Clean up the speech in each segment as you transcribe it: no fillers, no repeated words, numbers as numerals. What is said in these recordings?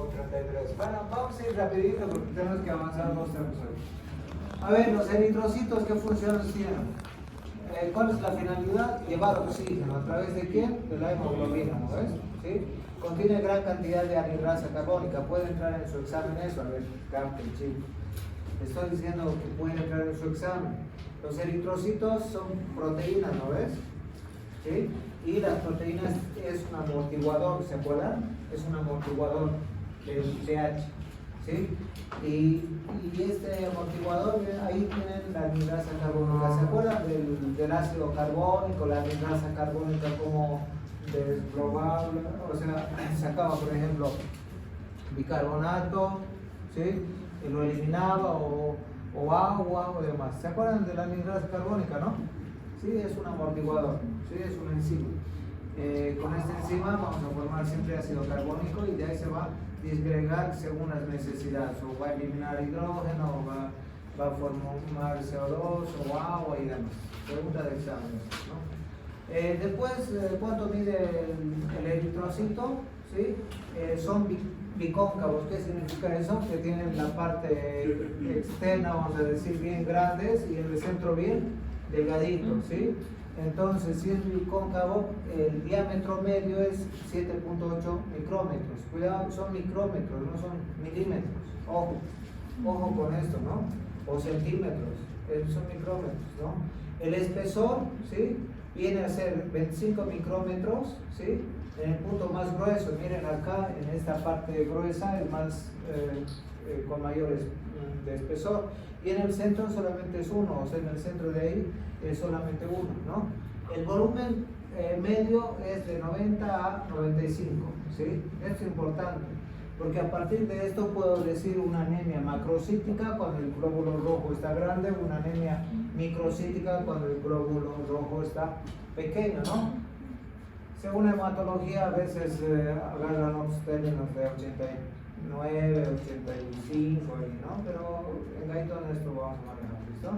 33. Bueno, vamos a ir rapidito porque tenemos que avanzar dos temas hoy. A ver, los eritrocitos, ¿qué funciones tienen? ¿Cuál es la finalidad? Llevar oxígeno. ¿A través de quién? De la hemoglobina, ¿no ves? ¿Sí? Contiene gran cantidad de anhidrasa carbónica. Puede entrar en su examen eso, a ver, capte el chip. Estoy diciendo que puede entrar en su examen. Los eritrocitos son proteínas, ¿no ves? ¿Sí? Y las proteínas es un amortiguador, ¿se acuerdan? Es un amortiguador del pH, ¿sí? Y este amortiguador, ahí tienen la anhidrasa carbónica. ¿Se acuerdan del ácido carbónico, la anhidrasa carbónica como desglobable? O sea, sacaba, por ejemplo, bicarbonato, ¿sí? Y lo eliminaba, o agua o demás. ¿Se acuerdan de la anhidrasa carbónica, no? Sí, es un amortiguador, sí, es un enzima. Con esta enzima vamos a formar siempre ácido carbónico y de ahí se va a disgregar según las necesidades, o va a eliminar hidrógeno, o va a formar CO2 o agua y demás. Pregunta de examen, ¿no? Después, ¿cuánto mide el eritrocito? ¿Sí? Son bicóncavos. ¿Qué significa eso? Que tienen la parte externa, vamos a decir, bien grandes y en el centro bien delgadito, ¿sí? Entonces, si es bicóncavo, el diámetro medio es 7.8 micrómetros. Cuidado, son micrómetros, no son milímetros. Ojo con esto, ¿no? O centímetros, son micrómetros, ¿no? El espesor, ¿sí? Viene a ser 25 micrómetros, ¿sí? En el punto más grueso, miren acá, en esta parte gruesa, el más con mayores de espesor. Y en el centro solamente es uno, o sea, en el centro de ahí es solamente uno, ¿no? El volumen medio es de 90 a 95, ¿sí? Esto es importante, porque a partir de esto puedo decir una anemia macrocítica cuando el glóbulo rojo está grande, una anemia microcítica cuando el glóbulo rojo está pequeño, ¿no? Según hematología, a veces agarran los términos de 89, 85, ¿no? Pero en Gaiton esto vamos a manejar, ¿listo?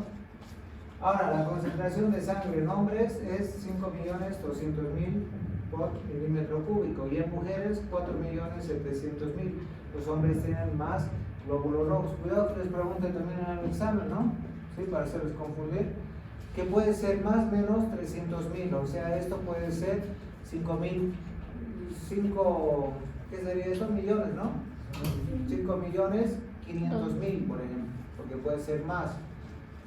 Ahora, la concentración de sangre en hombres es 5.200.000 por milímetro cúbico y en mujeres 4.700.000. Los hombres tienen más glóbulos rojos. Cuidado que les pregunten también en el examen, ¿no? ¿Sí? Para hacerles confundir. Que puede ser más o menos 300.000, o sea, esto puede ser 5.000, ¿qué sería eso? Millones, ¿no? 5.500.000, por ejemplo, porque puede ser más,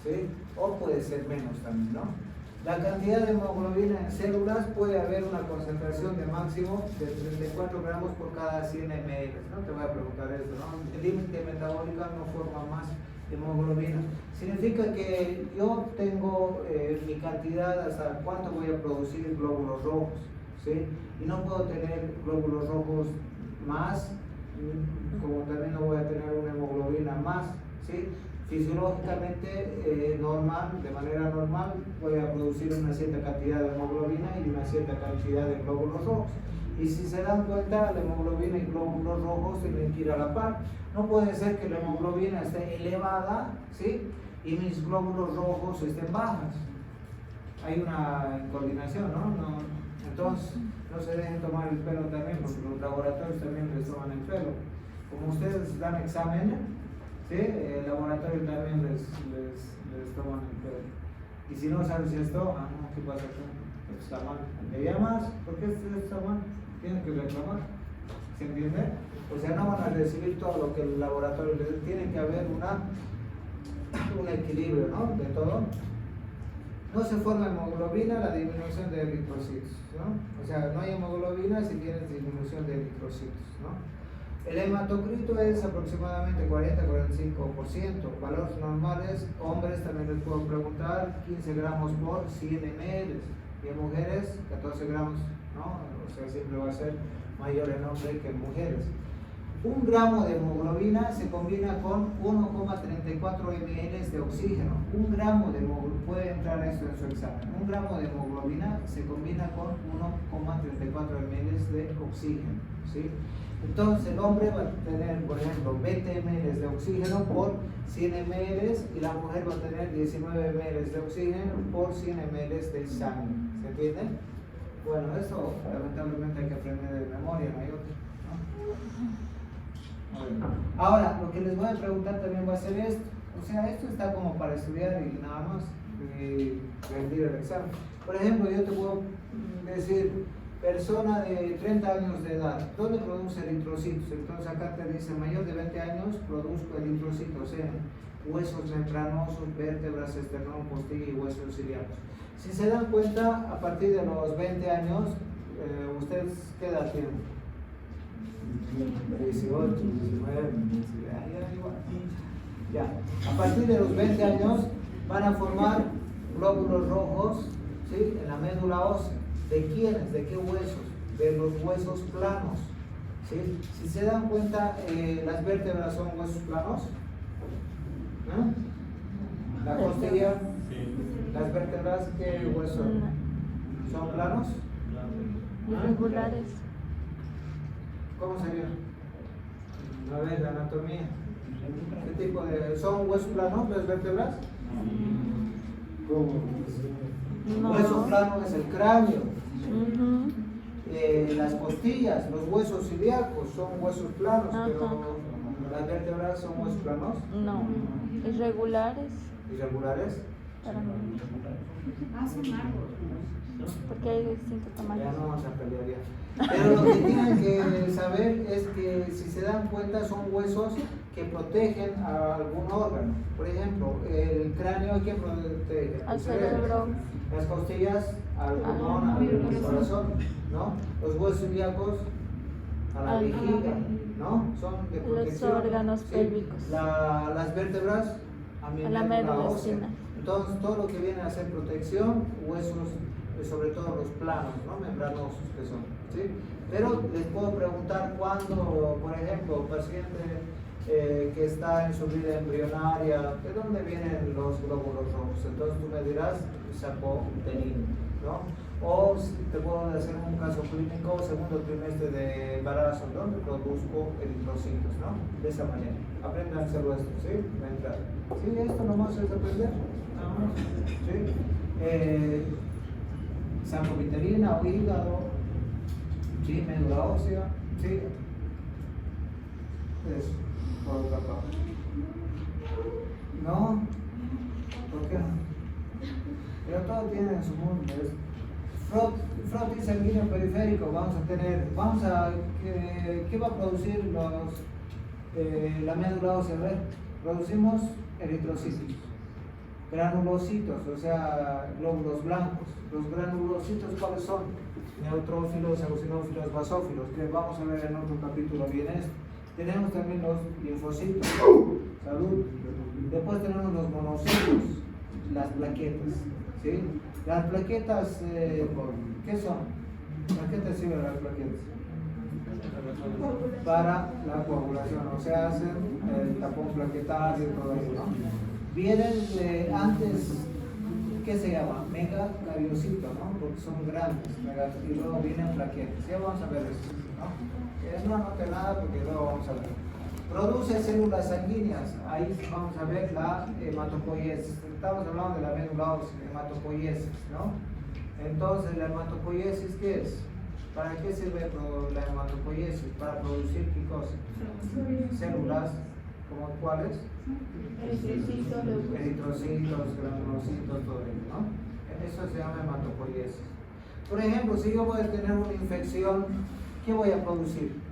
¿sí? O puede ser menos también, ¿no? La cantidad de hemoglobina en células puede haber una concentración de máximo de 34 gramos por cada 100 ml, ¿no? Te voy a preguntar eso, ¿no? El límite metabólico no forma más hemoglobina. Significa que yo tengo mi cantidad hasta cuánto voy a producir glóbulos rojos, ¿sí? Y no puedo tener glóbulos rojos más, como también no voy a tener una hemoglobina más, ¿sí? Fisiológicamente normal, de manera normal, voy a producir una cierta cantidad de hemoglobina y una cierta cantidad de glóbulos rojos. Y si se dan cuenta, la hemoglobina y glóbulos rojos tienen que ir a la par. No puede ser que la hemoglobina esté elevada, ¿sí? Y mis glóbulos rojos estén bajas. Hay una coordinación, ¿no? Entonces, no se dejen tomar el pelo también, porque los laboratorios también les toman el pelo. Como ustedes dan examen, ¿sí? El laboratorio también les toman el pelo. Y si no sabes esto, no, ¿qué pasa acá? Está mal. ¿Le llamas? ¿Por qué está mal? Tienen que reclamar. ¿Se entiende? O sea, no van a recibir todo lo que el laboratorio les tiene que haber un equilibrio, ¿no? De todo. No se forma hemoglobina, la disminución de eritrocitos, ¿no? O sea, no hay hemoglobina si tienes disminución de eritrocitos, ¿no? El hematocrito es aproximadamente 40-45%. Valores normales, hombres también les puedo preguntar, 15 gramos por 100 ml. Y en mujeres, 14 gramos, ¿no? O sea, siempre va a ser mayor en hombres que en mujeres. 1 gramo de hemoglobina se combina con 1,34 ml de oxígeno. 1 gramo de hemoglobina, puede entrar esto en su examen. 1 gramo de hemoglobina se combina con 1,34 ml de oxígeno, ¿sí? Entonces el hombre va a tener, por ejemplo, 20 ml de oxígeno por 100 ml y la mujer va a tener 19 ml de oxígeno por 100 ml de sangre. ¿Se entiende? Bueno, eso lamentablemente hay que aprender de memoria, no hay otro, ¿no? Ahora, lo que les voy a preguntar también va a ser esto. O sea, esto está como para estudiar y nada más, y rendir el examen. Por ejemplo, yo te puedo decir, persona de 30 años de edad, ¿dónde produce eritrocitos? Entonces acá te dice, mayor de 20 años, produzco eritrocitos en huesos membranosos, vértebras, esternón, costilla y huesos ilíacos. Si se dan cuenta, a partir de los 20 años, ¿ustedes qué edad tienen? 18, 19, ya. A partir de los 20 años van a formar glóbulos rojos, ¿sí? En la médula ósea. ¿De quiénes? ¿De qué huesos? De los huesos planos, ¿sí? Si se dan cuenta, las vértebras son huesos planos, ¿no? La costilla, las vértebras, ¿qué huesos son planos? Irregulares. ¿Cómo sería? A ver, la anatomía. ¿Qué tipo de...? ¿Son huesos planos las vértebras? ¿Cómo? No. Hueso plano es el cráneo. Las costillas, los huesos ilíacos son huesos planos, pero las vértebras son huesos planos. No, irregulares. ¿Irregulares? Para mí. Son largos. Porque hay distintos tamaños. Ya no vamos a pelear ya. Pero lo que tienen que saber es que si se dan cuenta son huesos que protegen a algún órgano. Por ejemplo, el cráneo, ¿quién protege? Al cerebro. Las costillas al pulmón, al corazón, ¿no? Los huesos ilíacos a la vejiga, ¿no? Son de protección. Los órganos ¿sí? pélvicos. Las vértebras a la médula ósea. espinal. Entonces, todo lo que viene a ser protección, huesos, sobre todo los planos, ¿no? Membranosos que son, ¿sí? Pero les puedo preguntar cuándo, por ejemplo, paciente que está en su vida embrionaria, ¿de dónde vienen los glóbulos rojos? Entonces tú me dirás, saco uterino, ¿no? O si te puedo hacer un caso clínico, segundo trimestre de embarazo, donde produzco eritrocitos, ¿no? De esa manera. Aprendan a hacerlo esto, ¿sí? Sí, esto nomás es aprender, nada más, ¿sí? Saco uterina o hígado, ¿sí? Médula ósea, ¿sí? Eso, por otra parte. ¿No? ¿Por qué no? Pero todo tiene en su mundo. Frotis sanguíneo periférico, ¿qué va a producir la médula ósea? A ver, producimos eritrocitos, granulocitos, o sea, glóbulos blancos. Los granulocitos, ¿cuáles son? Neutrófilos, eosinófilos, basófilos, que vamos a ver en otro capítulo bien esto. Tenemos también los linfocitos, salud. Después tenemos los monocitos, las plaquetas, ¿sí? Las plaquetas, ¿qué son? ¿Para qué te sirven las plaquetas? Para la coagulación, o sea, hacen el tapón plaquetario y todo eso, ¿no? Vienen antes, ¿qué se llama? Megacariocito, ¿no? Porque son grandes, y luego vienen plaquetas. Ya vamos a ver eso, ¿no? No anote nada porque luego vamos a ver. Produce células sanguíneas, ahí vamos a ver la hematopoiesis. Estamos hablando de la médula ósea, hematopoiesis, ¿no? Entonces, la hematopoiesis, ¿qué es? ¿Para qué sirve la hematopoiesis? Para producir ¿qué cosa? Células, ¿como cuáles? Eritrocitos, granulocitos, todo ello, ¿no? Eso se llama hematopoiesis. Por ejemplo, si yo voy a tener una infección, ¿qué voy a producir?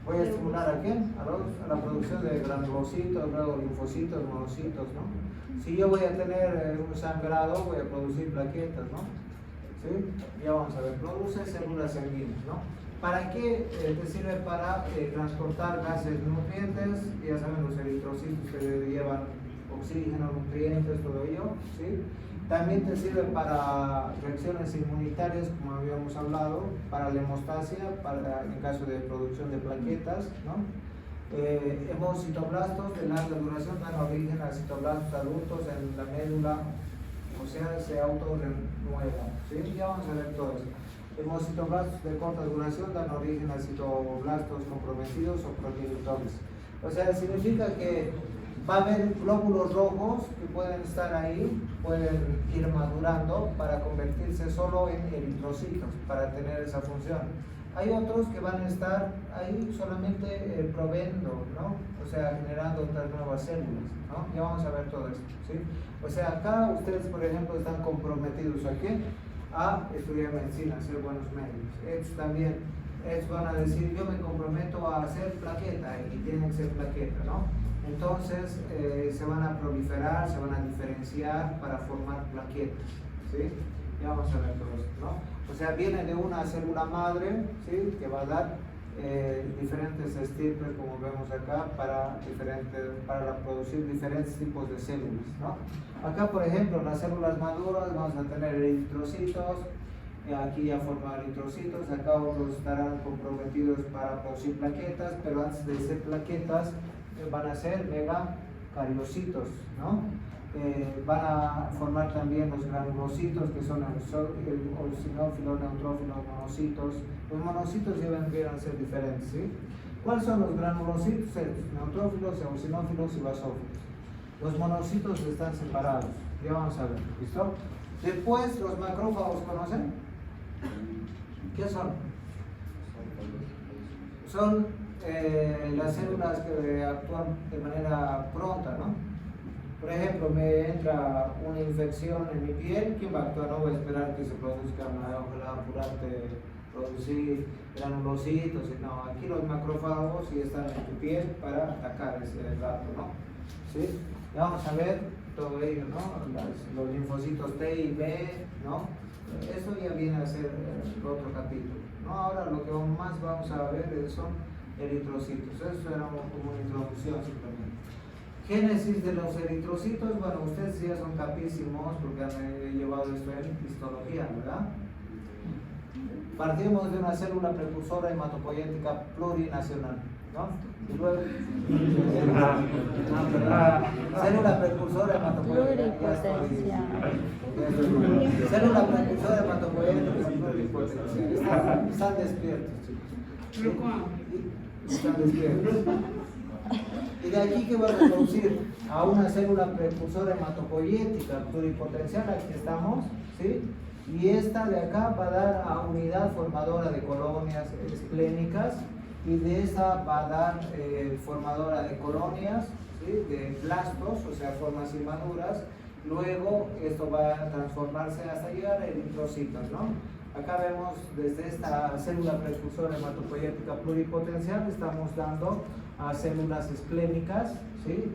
Voy a estimular ¿a quién? A la producción de granulocitos, luego linfocitos, monocitos, ¿no? Si yo voy a tener un sangrado, voy a producir plaquetas, ¿no? ¿Sí? Ya vamos a ver, produce células sanguíneas, ¿no? ¿Para qué te sirve? Para transportar gases nutrientes, ya saben, los eritrocitos que llevan oxígeno, nutrientes, todo ello, ¿sí? También te sirve para reacciones inmunitarias, como habíamos hablado, para la hemostasia, en caso de producción de plaquetas, ¿no? Hemocitoblastos de larga duración dan origen a citoblastos adultos en la médula, o sea, se autorrenuevan, ¿sí? Ya vamos a ver todo eso. Hemocitoblastos de corta duración dan origen a citoblastos comprometidos o progenitores. O sea, significa que va a haber glóbulos rojos que pueden estar ahí, pueden ir madurando para convertirse solo en eritrocitos, para tener esa función. Hay otros que van a estar ahí solamente proveyendo, ¿no? O sea, generando otras nuevas células, ¿no? Ya vamos a ver todo esto, ¿sí? O sea, acá ustedes, por ejemplo, están comprometidos aquí a estudiar medicina, a ser buenos médicos. Ellos también, ellos van a decir, yo me comprometo a hacer plaqueta y tienen que ser plaqueta, ¿no? Entonces, se van a proliferar, se van a diferenciar para formar plaquetas, ¿sí? Ya vamos a ver todo esto, ¿no? O sea, viene de una célula madre, ¿sí? Que va a dar diferentes estirpes, como vemos acá, para producir diferentes tipos de células, ¿no? Acá, por ejemplo, las células maduras vamos a tener eritrocitos, aquí ya forman eritrocitos, acá otros estarán comprometidos para producir plaquetas, pero antes de ser plaquetas van a ser megacariocitos, ¿no? Van a formar también los granulocitos, que son el eosinófilos, neutrófilos, monocitos. Los monocitos ya vendrían a ser diferentes, ¿sí? ¿Cuáles son los granulocitos? Neutrófilos, eosinófilos y basófilos. Los monocitos están separados, ya vamos a ver, ¿listo? Después, los macrófagos, ¿conocen? ¿Qué son? Son las células que actúan de manera pronta, ¿no? Por ejemplo, me entra una infección en mi piel, ¿quién va a actuar? No voy a esperar que se produzca, ojalá apurarte, producir granulocitos, no, aquí los macrófagos sí están en tu piel para atacar ese dato, ¿no? ¿Sí? Ya vamos a ver todo ello, ¿no? Los linfocitos T y B, ¿no? Eso ya viene a ser el otro capítulo, ¿no? Ahora lo que más vamos a ver son eritrocitos, eso era como una introducción simplemente. Génesis de los eritrocitos, bueno, ustedes ya son capísimos porque han llevado esto en histología, ¿verdad? Partimos de una célula precursora hematopoyética plurinacional, ¿no? Y luego, célula precursora hematopoyética célula precursora hematopoyética pluripotencial. Están despiertos, chicos. Están despiertos. Y de aquí que va a reproducir a una célula precursora hematopoyética pluripotencial, aquí estamos, ¿sí? Y esta de acá va a dar a unidad formadora de colonias esplénicas, y de esa va a dar formadora de colonias, ¿sí? De blastos, o sea, formas inmaduras. Luego esto va a transformarse hasta llegar a eritrocitos, ¿no? Acá vemos desde esta célula precursora hematopoyética pluripotencial estamos dando a células esplénicas, ¿sí?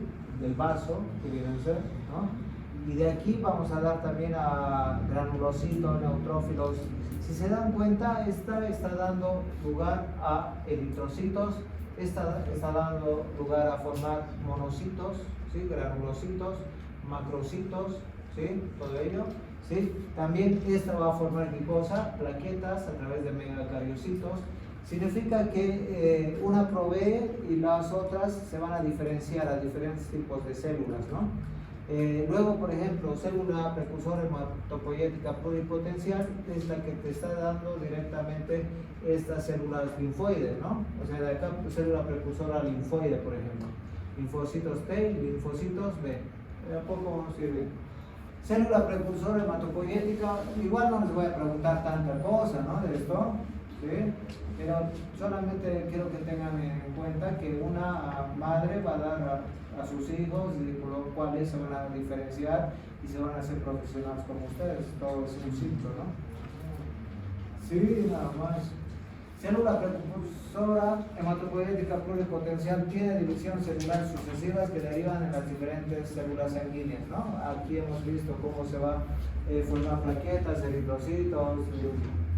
Del vaso, que vienen a ser, ¿no? Y de aquí vamos a dar también a granulocitos, neutrófilos. Si se dan cuenta, esta está dando lugar a eritrocitos, esta está dando lugar a formar monocitos, ¿sí? Granulocitos, macrocitos, ¿sí? Todo ello, ¿sí? También esta va a formar ¿qué cosa? Plaquetas a través de megacariocitos. Significa que una provee y las otras se van a diferenciar a diferentes tipos de células, ¿no? Luego, por ejemplo, célula precursora hematopoyética pluripotencial es la que te está dando directamente estas células linfoides, ¿no? O sea, de acá célula precursora linfoide, por ejemplo. Linfocitos T y linfocitos B. ¿A poco sirve? Célula precursora hematopoyética, igual no les voy a preguntar tanta cosa, ¿no? De esto, ¿sí? Pero solamente quiero que tengan en cuenta que una madre va a dar a sus hijos, y por lo cual se van a diferenciar y se van a hacer profesionales como ustedes. Todo es un ciclo, ¿no? Sí, nada más. Célula precursora hematopoyética pluripotencial tiene división celular sucesivas que derivan en las diferentes células sanguíneas, ¿no? Aquí hemos visto cómo se va a formar plaquetas, eritrocitos,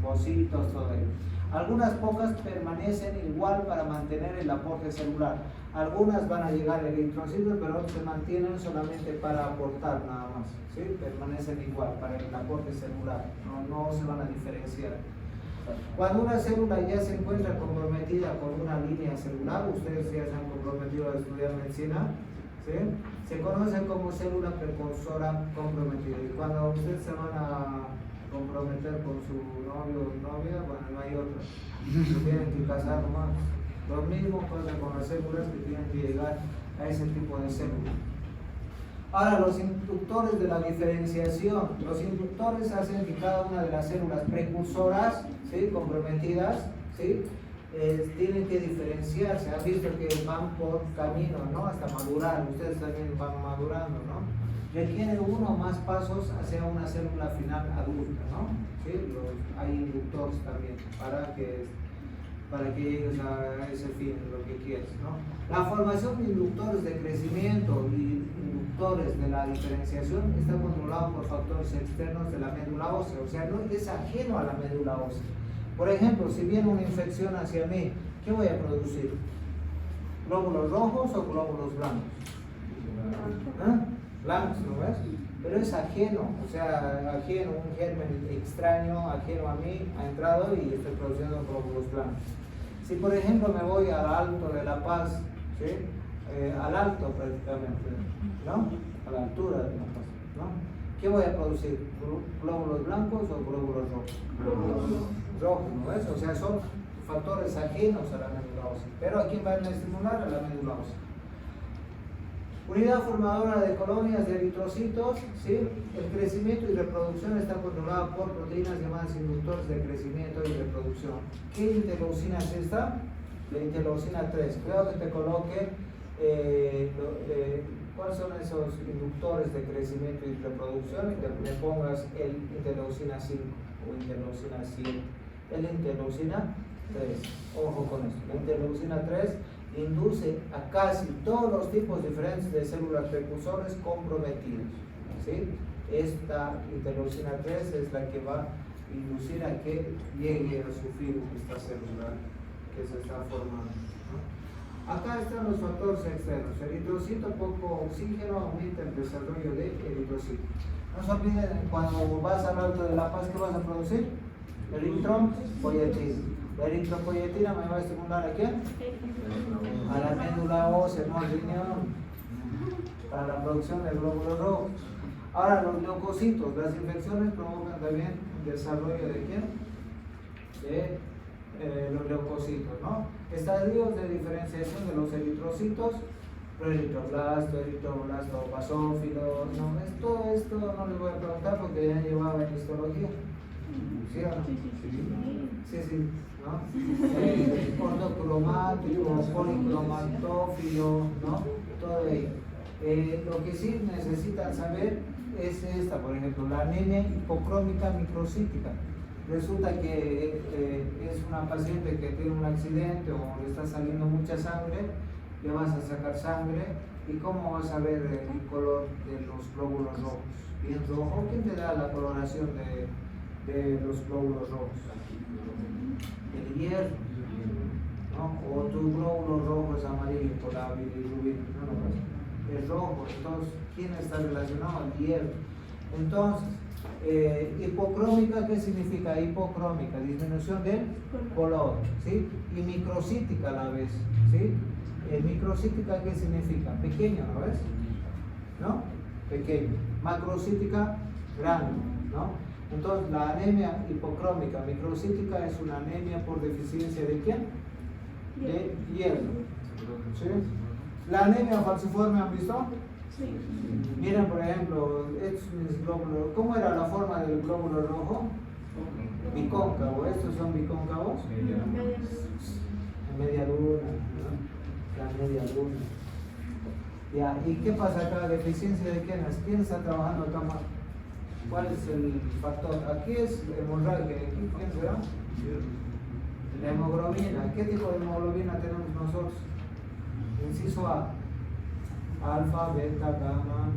linfocitos, todo ello. Algunas pocas permanecen igual para mantener el aporte celular. Algunas van a llegar a eritrocitos, pero otras se mantienen solamente para aportar nada más, ¿sí? Permanecen igual para el aporte celular, no se van a diferenciar. Cuando una célula ya se encuentra comprometida con una línea celular, ustedes ya se han comprometido a estudiar medicina, ¿sí? Se conoce como célula precursora comprometida. Y cuando ustedes se van a comprometer con su novio o novia, bueno, no hay otra. Se tienen que casar nomás. Lo mismo pasa con las células que tienen que llegar a ese tipo de células. Ahora, los inductores de la diferenciación. Los inductores hacen que cada una de las células precursoras, ¿sí? Comprometidas, ¿sí? Tienen que diferenciarse. Han visto que van por camino, ¿no? Hasta madurar. Ustedes también van madurando, ¿no? Requiere uno o más pasos hacia una célula final adulta, ¿no? ¿Sí? Hay inductores también para que llegues a ese fin, lo que quieres, ¿no? La formación de inductores de crecimiento y inductores de la diferenciación está controlado por factores externos de la médula ósea, o sea, no es ajeno a la médula ósea. Por ejemplo, si viene una infección hacia mí, ¿qué voy a producir? ¿Glóbulos rojos o glóbulos blancos? Blancos, ¿no ves? Pero es ajeno, o sea, ajeno, un germen extraño, ajeno a mí, ha entrado y estoy produciendo glóbulos blancos. Si por ejemplo me voy al Alto de La Paz, ¿sí? Al alto prácticamente, ¿no? A la altura de La Paz, ¿no? ¿Qué voy a producir? ¿Glóbulos blancos o glóbulos rojos? Rojos, ¿no ves? O sea, son factores ajenos a la médula ósea. Pero ¿a quién van a estimular? A la médula ósea. Unidad formadora de colonias de eritrocitos, ¿sí? El crecimiento y reproducción está controlado por proteínas llamadas inductores de crecimiento y reproducción. ¿Qué interleucina es esta? La interleucina 3. Cuidado que te coloque cuáles son esos inductores de crecimiento y reproducción y que me pongas el interleucina 5 o interleucina 7. El interleucina 3. Ojo con esto. La interleucina 3 induce a casi todos los tipos diferentes de células precursores comprometidas, ¿sí? Esta interleucina 3 es la que va a inducir a que llegue a sufrir esta célula que se está formando, ¿no? Acá están los factores externos. Eritrocito, poco oxígeno, aumenta el desarrollo de eritrocito. No se olviden, cuando vas al Alto de La Paz, ¿qué vas a producir? Eritropoyetina. La eritropoyetina me va a estimular ¿a quién? A la médula ósea, no al riñón, para la producción de glóbulos rojos. Ahora, los leucocitos, las infecciones provocan también el desarrollo de ¿quién? De los leucocitos, ¿no? Estadios de diferenciación de los eritrocitos, proeritroblasto, eritroblasto basófilo, ¿no? Todo esto no les voy a preguntar porque ya llevaba en histología. ¿Sí o no? Sí, ¿no? Ortocromático, policromatófilo, ¿no? Todo ello. Lo que sí necesitan saber es esta, por ejemplo, la anemia hipocrómica microcítica. Resulta que es una paciente que tiene un accidente o le está saliendo mucha sangre, le vas a sacar sangre y ¿cómo vas a ver el color de los glóbulos rojos? ¿Bien rojo? ¿Quién te da la coloración de los glóbulos rojos? El hierro, ¿no? O tu glóbulo rojo es amarillo por la bilirrubina, no, es rojo. Entonces, ¿quién está relacionado? El hierro. Entonces, hipocrómica, ¿qué significa? Hipocrómica, disminución del color, ¿sí? Y microcítica a la vez, ¿sí? Microcítica, ¿qué significa? Pequeño, ¿no ves? ¿No? Pequeño. Macrocítica, grande, ¿no? Entonces, la anemia hipocrómica microcítica es una anemia por deficiencia ¿de quién? De hierro. ¿Sí? La anemia falciforme, ¿han visto? Sí. Miren, por ejemplo, estos mis glóbulos, ¿cómo era la forma del glóbulo rojo? Bicóncavo, ¿estos son bicóncavos? Media luna, ¿no? La media luna. Ya, ¿y qué pasa acá? ¿Deficiencia de quién es? ¿Quién está trabajando acá más? ¿Cuál es el factor? Aquí es hemorragia, ¿aquí quién será? La hemoglobina. ¿Qué tipo de hemoglobina tenemos nosotros? Inciso A. Alfa, beta, gamma,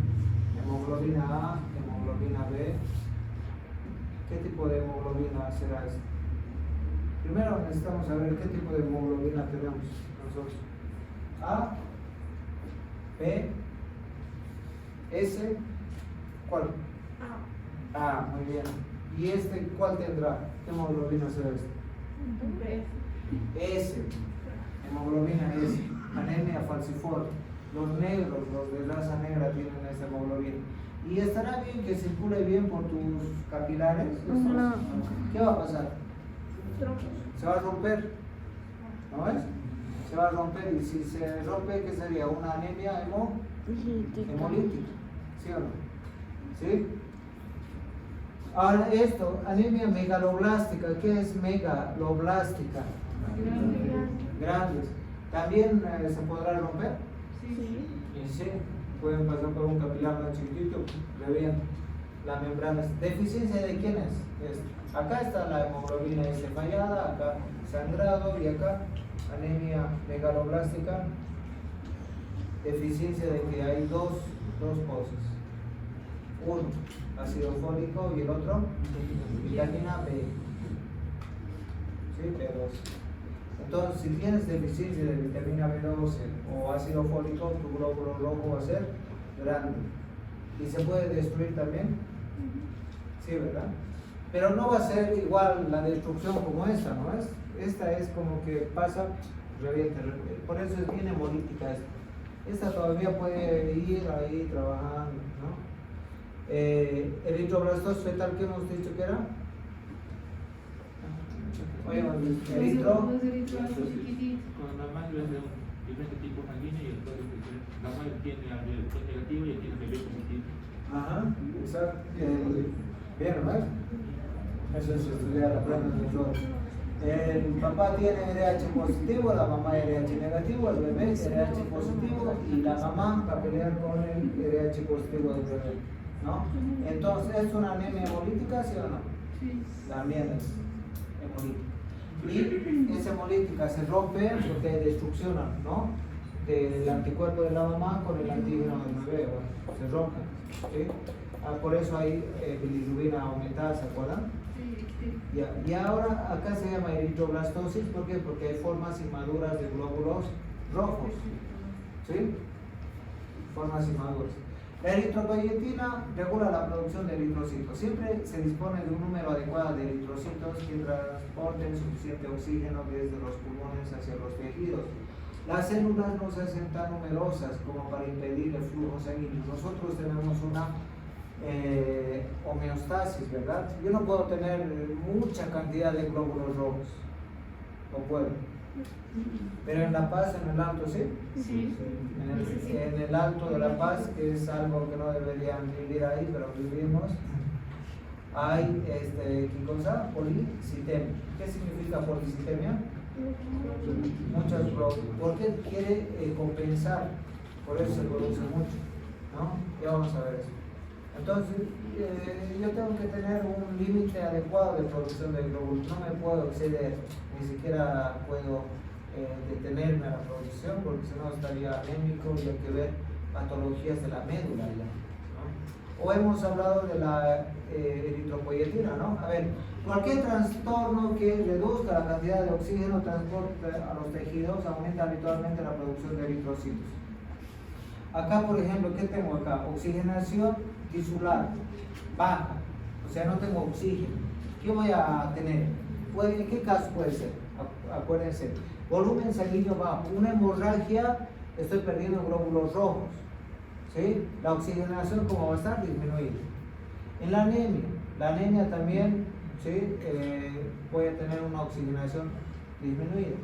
hemoglobina A, hemoglobina B. ¿Qué tipo de hemoglobina será esta? Primero necesitamos saber qué tipo de hemoglobina tenemos nosotros. A, B, S, ¿cuál? A, muy bien. ¿Y este cuál tendrá? ¿Qué hemoglobina será este? S, hemoglobina S, anemia falciforme. Los negros, los de raza negra tienen esta hemoglobina. ¿Y estará bien que circule bien por tus capilares? No. ¿Qué va a pasar? Se va a romper, ¿no ves? Se va a romper y si se rompe, ¿qué sería? Una anemia hemolítica, ¿sí o no? ¿Sí? Ahora esto, anemia megaloblástica, ¿qué es megaloblástica? Grandes. ¿También se podrá romper? Sí. Y sí, pueden pasar por un capilar más chiquitito, revienta la membrana. ¿Deficiencia de quién es? Acá está la hemoglobina S fallada, acá sangrado y acá anemia megaloblástica. Deficiencia de que hay dos cosas. Uno, ácido fólico y el otro, vitamina B. ¿Sí? B12. Entonces, si tienes deficiencia de vitamina B12 o ácido fólico, tu glóbulo rojo va a ser grande. ¿Y se puede destruir también? Sí, ¿verdad? Pero no va a ser igual la destrucción como esta, ¿no es? Esta es como que pasa, revienta. Por eso es bien hemolítica esta. Esta todavía puede ir ahí trabajando, ¿no? Eritroblastosis fetal, ¿qué hemos dicho que era? Oye, eritro. Los eritrocitos chiquititos. Con la madre es de un diferente tipo sanguíneo y entonces la madre tiene AB negativo y tiene AB positivo. Ajá, exacto. Bien, ¿no? Eso es estudiar la prueba de flor. El papá tiene RH positivo, la mamá RH negativo, el bebé RH positivo y la mamá va a pelear con el RH positivo del bebé, ¿no? Entonces, ¿es una anemia hemolítica, sí o no? Sí. También es hemolítica. Y esa hemolítica se rompe porque hay destrucción, ¿no? Del anticuerpo de la mamá con el antígeno del bebé, bueno, se rompe, ¿sí? Por eso hay bilirrubina aumentada, ¿se acuerdan? Ya. Y ahora acá se llama eritroblastosis, ¿por qué? Porque hay formas inmaduras de glóbulos rojos, ¿sí? Formas inmaduras. La eritropoyetina regula la producción de eritrocitos. Siempre se dispone de un número adecuado de eritrocitos que transporten suficiente oxígeno desde los pulmones hacia los tejidos. Las células no se hacen tan numerosas como para impedir el flujo sanguíneo. Nosotros tenemos una homeostasis, ¿verdad? Yo no puedo tener mucha cantidad de glóbulos rojos, no puedo. Pero en La Paz, en el alto, ¿sí? Sí. En el alto de La Paz, que es algo que no deberían vivir ahí, pero vivimos, hay, ¿qué cosa? Policitemia. ¿Qué significa policitemia? Muchas glóbulos. ¿Por qué quiere compensar? Por eso se produce mucho, ¿no? Ya vamos a ver eso. Entonces, yo tengo que tener un límite adecuado de producción de glóbulos, no me puedo exceder, ni siquiera puedo detenerme a la producción, porque si no estaría anémico y hay que ver patologías de la médula ya, ¿no? O hemos hablado de la eritropoyetina, ¿no? A ver, cualquier trastorno que reduzca la cantidad de oxígeno transporte a los tejidos aumenta habitualmente la producción de eritrocitos. Acá, por ejemplo, ¿qué tengo acá? Oxigenación tisular baja, o sea, no tengo oxígeno. ¿Qué voy a tener? ¿En qué caso puede ser? Acuérdense, volumen sanguíneo bajo, una hemorragia, estoy perdiendo glóbulos rojos, ¿sí? La oxigenación, ¿cómo va a estar? Disminuida. En la anemia también, ¿sí? Voy a tener una oxigenación disminuida.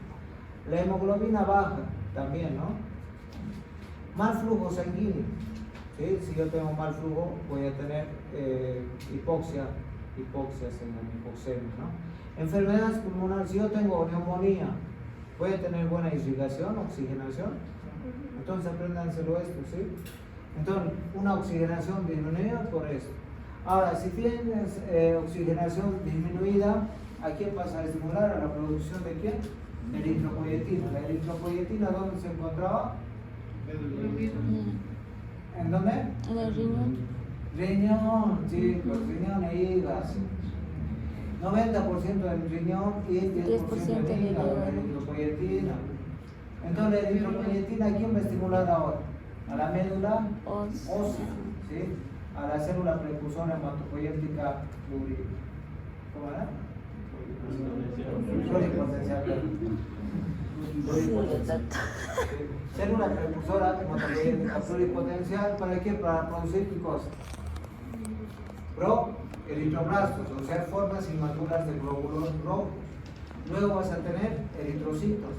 La hemoglobina baja también, ¿no? Mal flujo sanguíneo, ¿sí? Si yo tengo mal flujo, voy a tener hipoxias en hipoxemia, ¿no? Enfermedades pulmonares, si yo tengo neumonía, voy a tener buena irrigación, oxigenación. Entonces apréndanselo esto, ¿sí? Entonces, una oxigenación disminuida por esto. Ahora, si tienes oxigenación disminuida, ¿a quién vas a estimular? A la producción de quién? Eritropoyetina. ¿La eritropoyetina dónde se encontraba? ¿En dónde? En el riñón. Riñón, chicos, riñón e hígado. 90% del riñón y 10% del hígado, la eritropoyetina. Entonces, la eritropoyetina, ¿a quién va a estimular ahora? A la médula ósea, ¿sí? A la célula precursora hematopoyética ¿cómo era? Pluripotencial. Célula precursora hematopoyética pluripotencial, ¿para qué? Para producir qué cosa. Eritroblastos, o sea, formas inmaduras de glóbulos rojos. Luego vas a tener eritrocitos,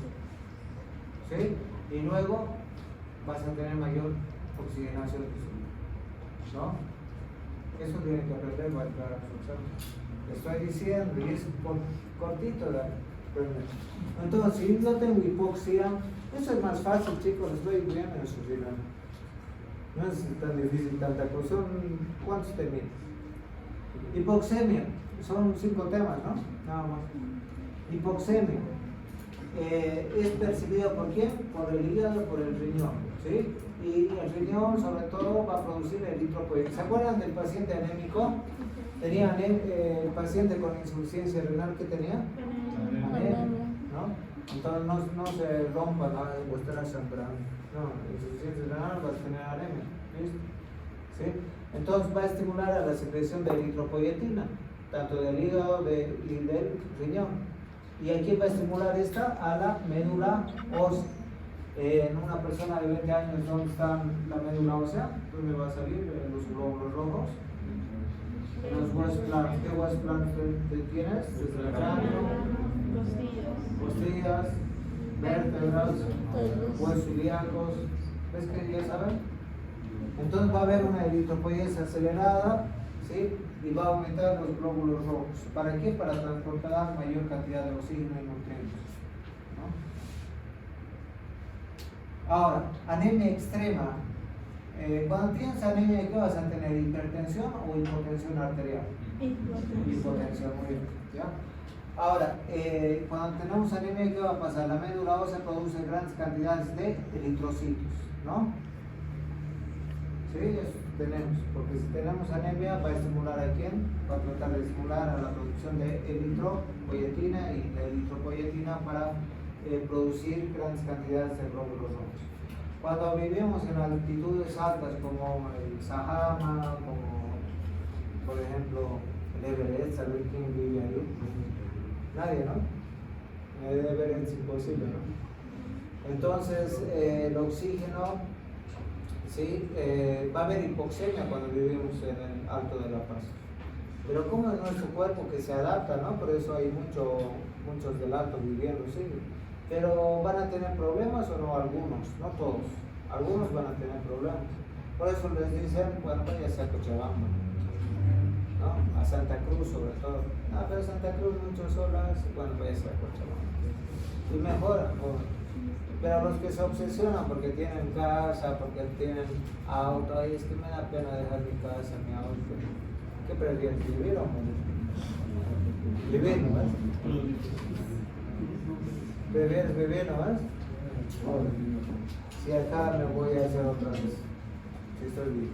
¿sí? Y luego vas a tener mayor oxigenación, ¿no? Eso tienen que aprender para entrar a la función. Estoy diciendo, y es cortito, Entonces, si no tengo hipoxia, eso es más fácil, chicos, estoy bien en su final. No es tan difícil tanta cosa. ¿Cuántos te miden? Hipoxemia, son 5 temas, ¿no? Nada más. Hipoxemia es percibida por quién? Por el hígado, por el riñón, ¿sí? Y el riñón sobre todo va a producir eritropoietina. ¿Se acuerdan del paciente anémico? Tenía el paciente con insuficiencia renal, ¿qué tenía? Anemia, ¿no? Entonces no se rompa la vuestra sangre. No, insuficiencia renal va a tener anemia, ¿listo? ¿Sí? Entonces va a estimular a la secreción de eritropoietina, tanto del hígado y del riñón. ¿Y a quién va a estimular esta? A la médula ósea. En una persona de 20 años, ¿dónde está la médula ósea? ¿Dónde va a salir? En los glóbulos rojos. En los huesos planos. ¿Qué huesos planos tienes? Desde el cráneo, costillas, vértebras, huesos ilíacos. ¿Ves que ya saben? Entonces va a haber una eritropoiesis acelerada, ¿sí? Y va a aumentar los glóbulos rojos. ¿Para qué? Para transportar mayor cantidad de oxígeno y nutrientes, ¿no? Ahora, anemia extrema. Cuando tienes anemia, ¿qué vas a tener? ¿Hipertensión o hipotensión arterial? Hipotensión, muy bien. ¿Ya? Ahora, cuando tenemos anemia, ¿qué va a pasar? La médula ósea produce grandes cantidades de eritrocitos, ¿no? Sí, eso tenemos, porque si tenemos anemia va a estimular a quién? Va a tratar de estimular a la producción de eritropoietina y la eritropoietina para producir grandes cantidades de glóbulos rojos. Cuando vivimos en altitudes altas como el Sahara, como por ejemplo el Everest, ¿saber quién vive ahí? Nadie, ¿no? El Everest es imposible, ¿no? Entonces el oxígeno, ¿sí? Va a haber hipoxemia cuando vivimos en el Alto de la Paz. Pero como es nuestro cuerpo que se adapta, ¿no? Por eso hay muchos del Alto viviendo, ¿sí? Pero ¿van a tener problemas o no? Algunos, no todos. Algunos van a tener problemas. Por eso les dicen, bueno, váyase a Cochabamba, ¿no? A Santa Cruz sobre todo. Ah, pero Santa Cruz muchas horas, bueno, váyase a Cochabamba. Y mejora, pero los que se obsesionan porque tienen casa, porque tienen auto, ay, es que me da pena dejar mi casa, mi auto. ¿Qué prefieres, vivir o morir? Vivir, ¿no ves? Vivir, ¿no ves? Si acá me voy a hacer otra vez, si estoy vivo.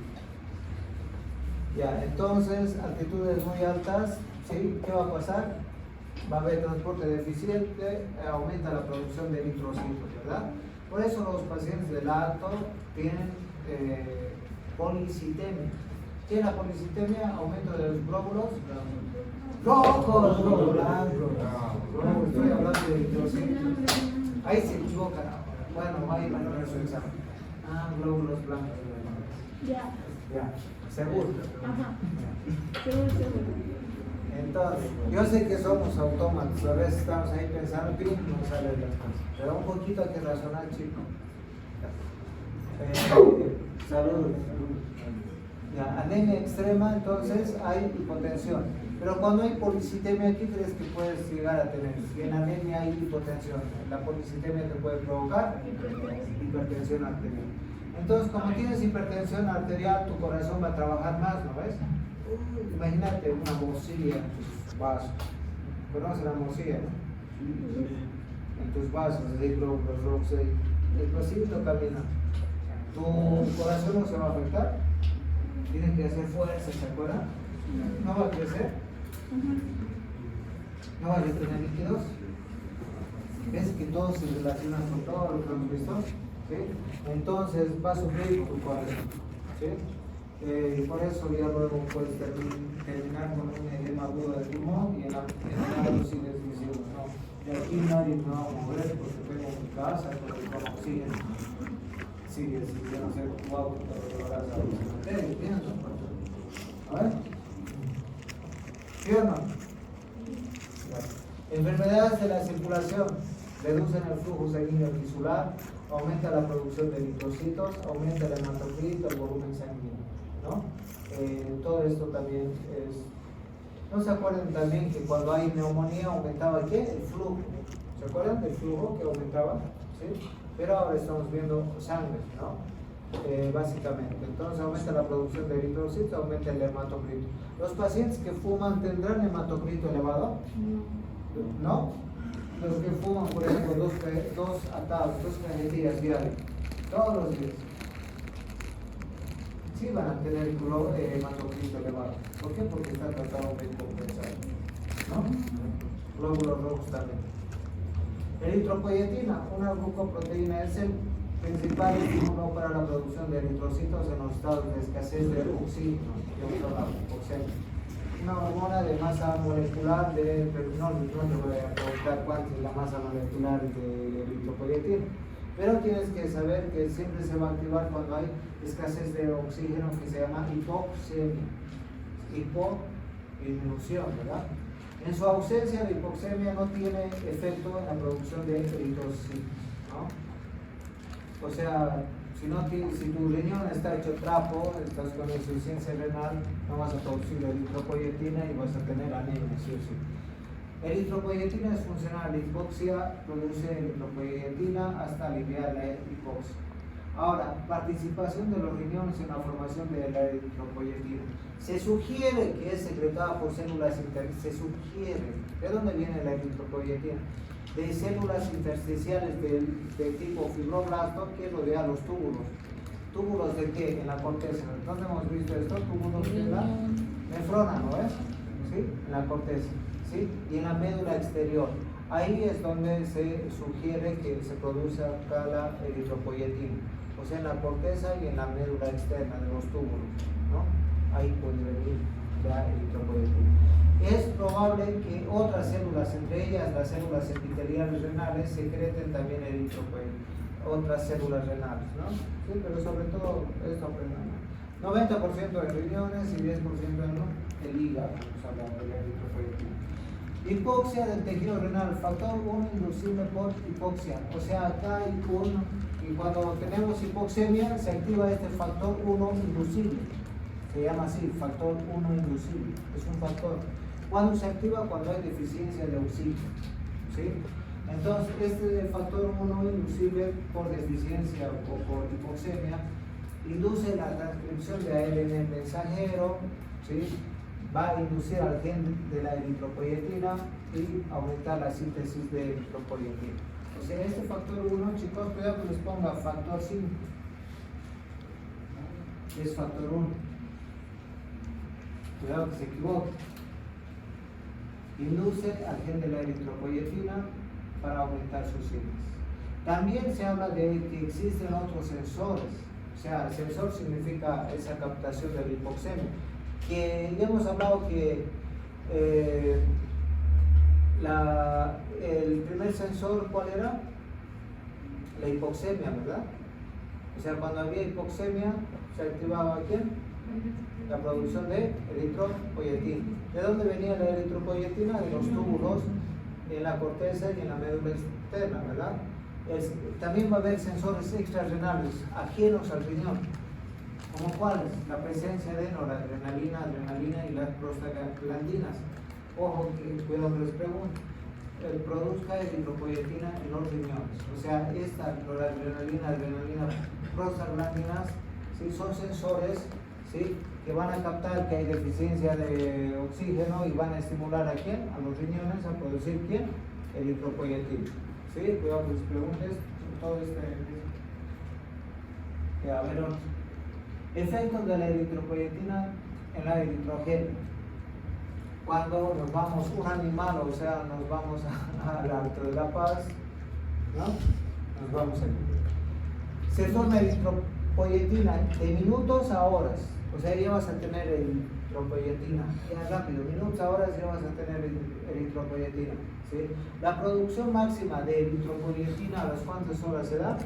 Ya, entonces, altitudes muy altas, ¿sí? ¿Qué va a pasar? Va a haber transporte deficiente, aumenta la producción de eritrocitos, ¿verdad? Por eso los pacientes del alto tienen policitemia. ¿Qué es la policitemia? Aumento de los glóbulos rojos, glóbulos blancos. Estoy hablando de eritrocitos. Ahí se equivocan. Bueno, ahí van a su examen. Ah, glóbulos blancos. Ya. Ya, seguro. Ajá. Seguro. Entonces, yo sé que somos autómatos, a veces estamos ahí pensando, que no salen las cosas, pero un poquito hay que razonar, chico. Salud. Ya, anemia extrema, entonces hay hipotensión. Pero cuando hay policitemia, ¿qué crees que puedes llegar a tener? Si en anemia hay hipotensión, la policitemia te puede provocar hipertensión arterial. Entonces, como tienes hipertensión arterial, tu corazón va a trabajar más, ¿no ves? Imagínate una morcilla en tus vasos. ¿Conoces la morcilla, no? En tus vasos, de glóbulos rojos, el vasito camina. ¿Tu corazón no se va a afectar? Tienes que hacer fuerza, ¿se acuerdan? ¿No va a crecer? ¿No va a retener líquidos? ¿Ves que todo se relaciona con todo lo que hemos visto? ¿Sí? Entonces va a sufrir tu corazón. ¿Sí? Por eso ya luego puedes terminar con un edema agudo del pulmón y en el lado sigues diciendo, no, de aquí nadie me va a mover porque tengo mi casa, porque como sigues diciendo ser tu auto, pero lo harás a los cementerios, ¿entiendes? ¿A ver? ¿Sí o no? Enfermedades de la circulación reducen el flujo sanguíneo tisular, aumenta la producción de eritrocitos, aumenta el hematocrito, el volumen sanguíneo, ¿no? Todo esto también es ¿No se acuerdan también que cuando hay neumonía aumentaba qué? El flujo. ¿Se acuerdan del flujo que aumentaba? ¿Sí? Pero ahora estamos viendo sangre, ¿no? Básicamente. Entonces aumenta la producción de eritrocitos, aumenta el hematocrito. ¿Los pacientes que fuman tendrán hematocrito elevado? ¿No? Los que fuman, por ejemplo, dos cajetillas diarias, todos los días, sí van a tener hematocrito elevado. ¿Por qué? Porque está tratado de compensar, ¿no? Glóbulos rojos también. Eritropoyetina, una glucoproteína, es el principal estímulo para la producción de eritrocitos en los estados de escasez de oxígeno, una hormona de masa molecular no te voy a preguntar cuánto es la masa molecular de eritropoyetina, pero tienes que saber que siempre se va a activar cuando hay escasez de oxígeno, que se llama hipoxemia, hipodisminución, ¿verdad? En su ausencia, la hipoxemia no tiene efecto en la producción de eritrocitos, ¿no? O sea, si tu riñón está hecho trapo, estás con insuficiencia renal, no vas a producir eritropoyetina y vas a tener anemia, sí o sí. Eritropoyetina es funcional, la hipoxia produce eritropoyetina hasta aliviar la hipoxia. Ahora, participación de los riñones en la formación de la eritropoyetina. Se sugiere que es secretada por células intersticiales. Se sugiere. ¿De dónde viene la eritropoyetina? De células intersticiales del tipo fibroblasto que rodean los túbulos. ¿Túbulos de qué? En la corteza. ¿Dónde hemos visto esto? Túbulos de la nefrona, ¿no es? ¿Sí? En la corteza. ¿Sí? Y en la médula exterior. Ahí es donde se sugiere que se produzca la eritropoyetina. O sea, en la corteza y en la médula externa de los túbulos, ¿no? Ahí puede venir la eritropoyetina. Es probable que otras células, entre ellas las células epiteliales renales, secreten también eritropoyetina, otras células renales, ¿no? Sí, pero sobre todo esto aprendamos. 90% en riñones y 10% en el hígado, estamos hablando de la eritropoyetina. Hipoxia del tejido renal, factor 1 inducible por hipoxia. O sea, acá hay y cuando tenemos hipoxemia se activa este factor 1 inducible. Se llama así, factor 1 inducible. Es un factor. ¿Cuándo se activa? Cuando hay deficiencia de oxígeno. ¿Sí? Entonces, este factor 1 inducible por deficiencia o por hipoxemia induce la transcripción de ARN mensajero, ¿sí? Va a inducir al gen de la eritropoyetina y aumentar la síntesis de eritropoyetina. O sea, este factor 1, chicos, cuidado que les ponga factor 5. Es factor 1. Cuidado que se equivoque. Induce al gen de la eritropoyetina para aumentar su síntesis. También se habla de que existen otros sensores. O sea, el sensor significa esa captación de la hipoxemia. Que ya hemos hablado que el primer sensor, ¿cuál era? La hipoxemia, ¿verdad? O sea, cuando había hipoxemia, ¿se activaba quién? La producción de eritropoyetina. ¿De dónde venía la eritropoyetina? De los túbulos en la corteza y en la médula externa, ¿verdad? También va a haber sensores extrarrenales, ajenos al riñón. ¿Como cuáles? La presencia de noradrenalina, adrenalina y las prostaglandinas. Ojo, cuidado que les pregunto. Produzca eritropoyetina en los riñones. O sea, esta noradrenalina, adrenalina, prostaglandinas, ¿sí? Son sensores, ¿sí? Que van a captar que hay deficiencia de oxígeno y van a estimular a quién? A los riñones a producir quién? Eritropoyetina. ¿Sí? Cuidado que les preguntes todo a ver otro. Efectos de la eritropoyetina en la eritrogenia. Cuando nos vamos, un animal, o sea, nos vamos al Alto de la Paz, ¿no? Nos vamos allí. Se forma eritropoyetina de minutos a horas. O sea, ya vas a tener eritropoyetina. Ya rápido, minutos a horas ya vas a tener eritropoyetina. ¿Sí? La producción máxima de eritropoyetina, ¿a las cuántas horas se da?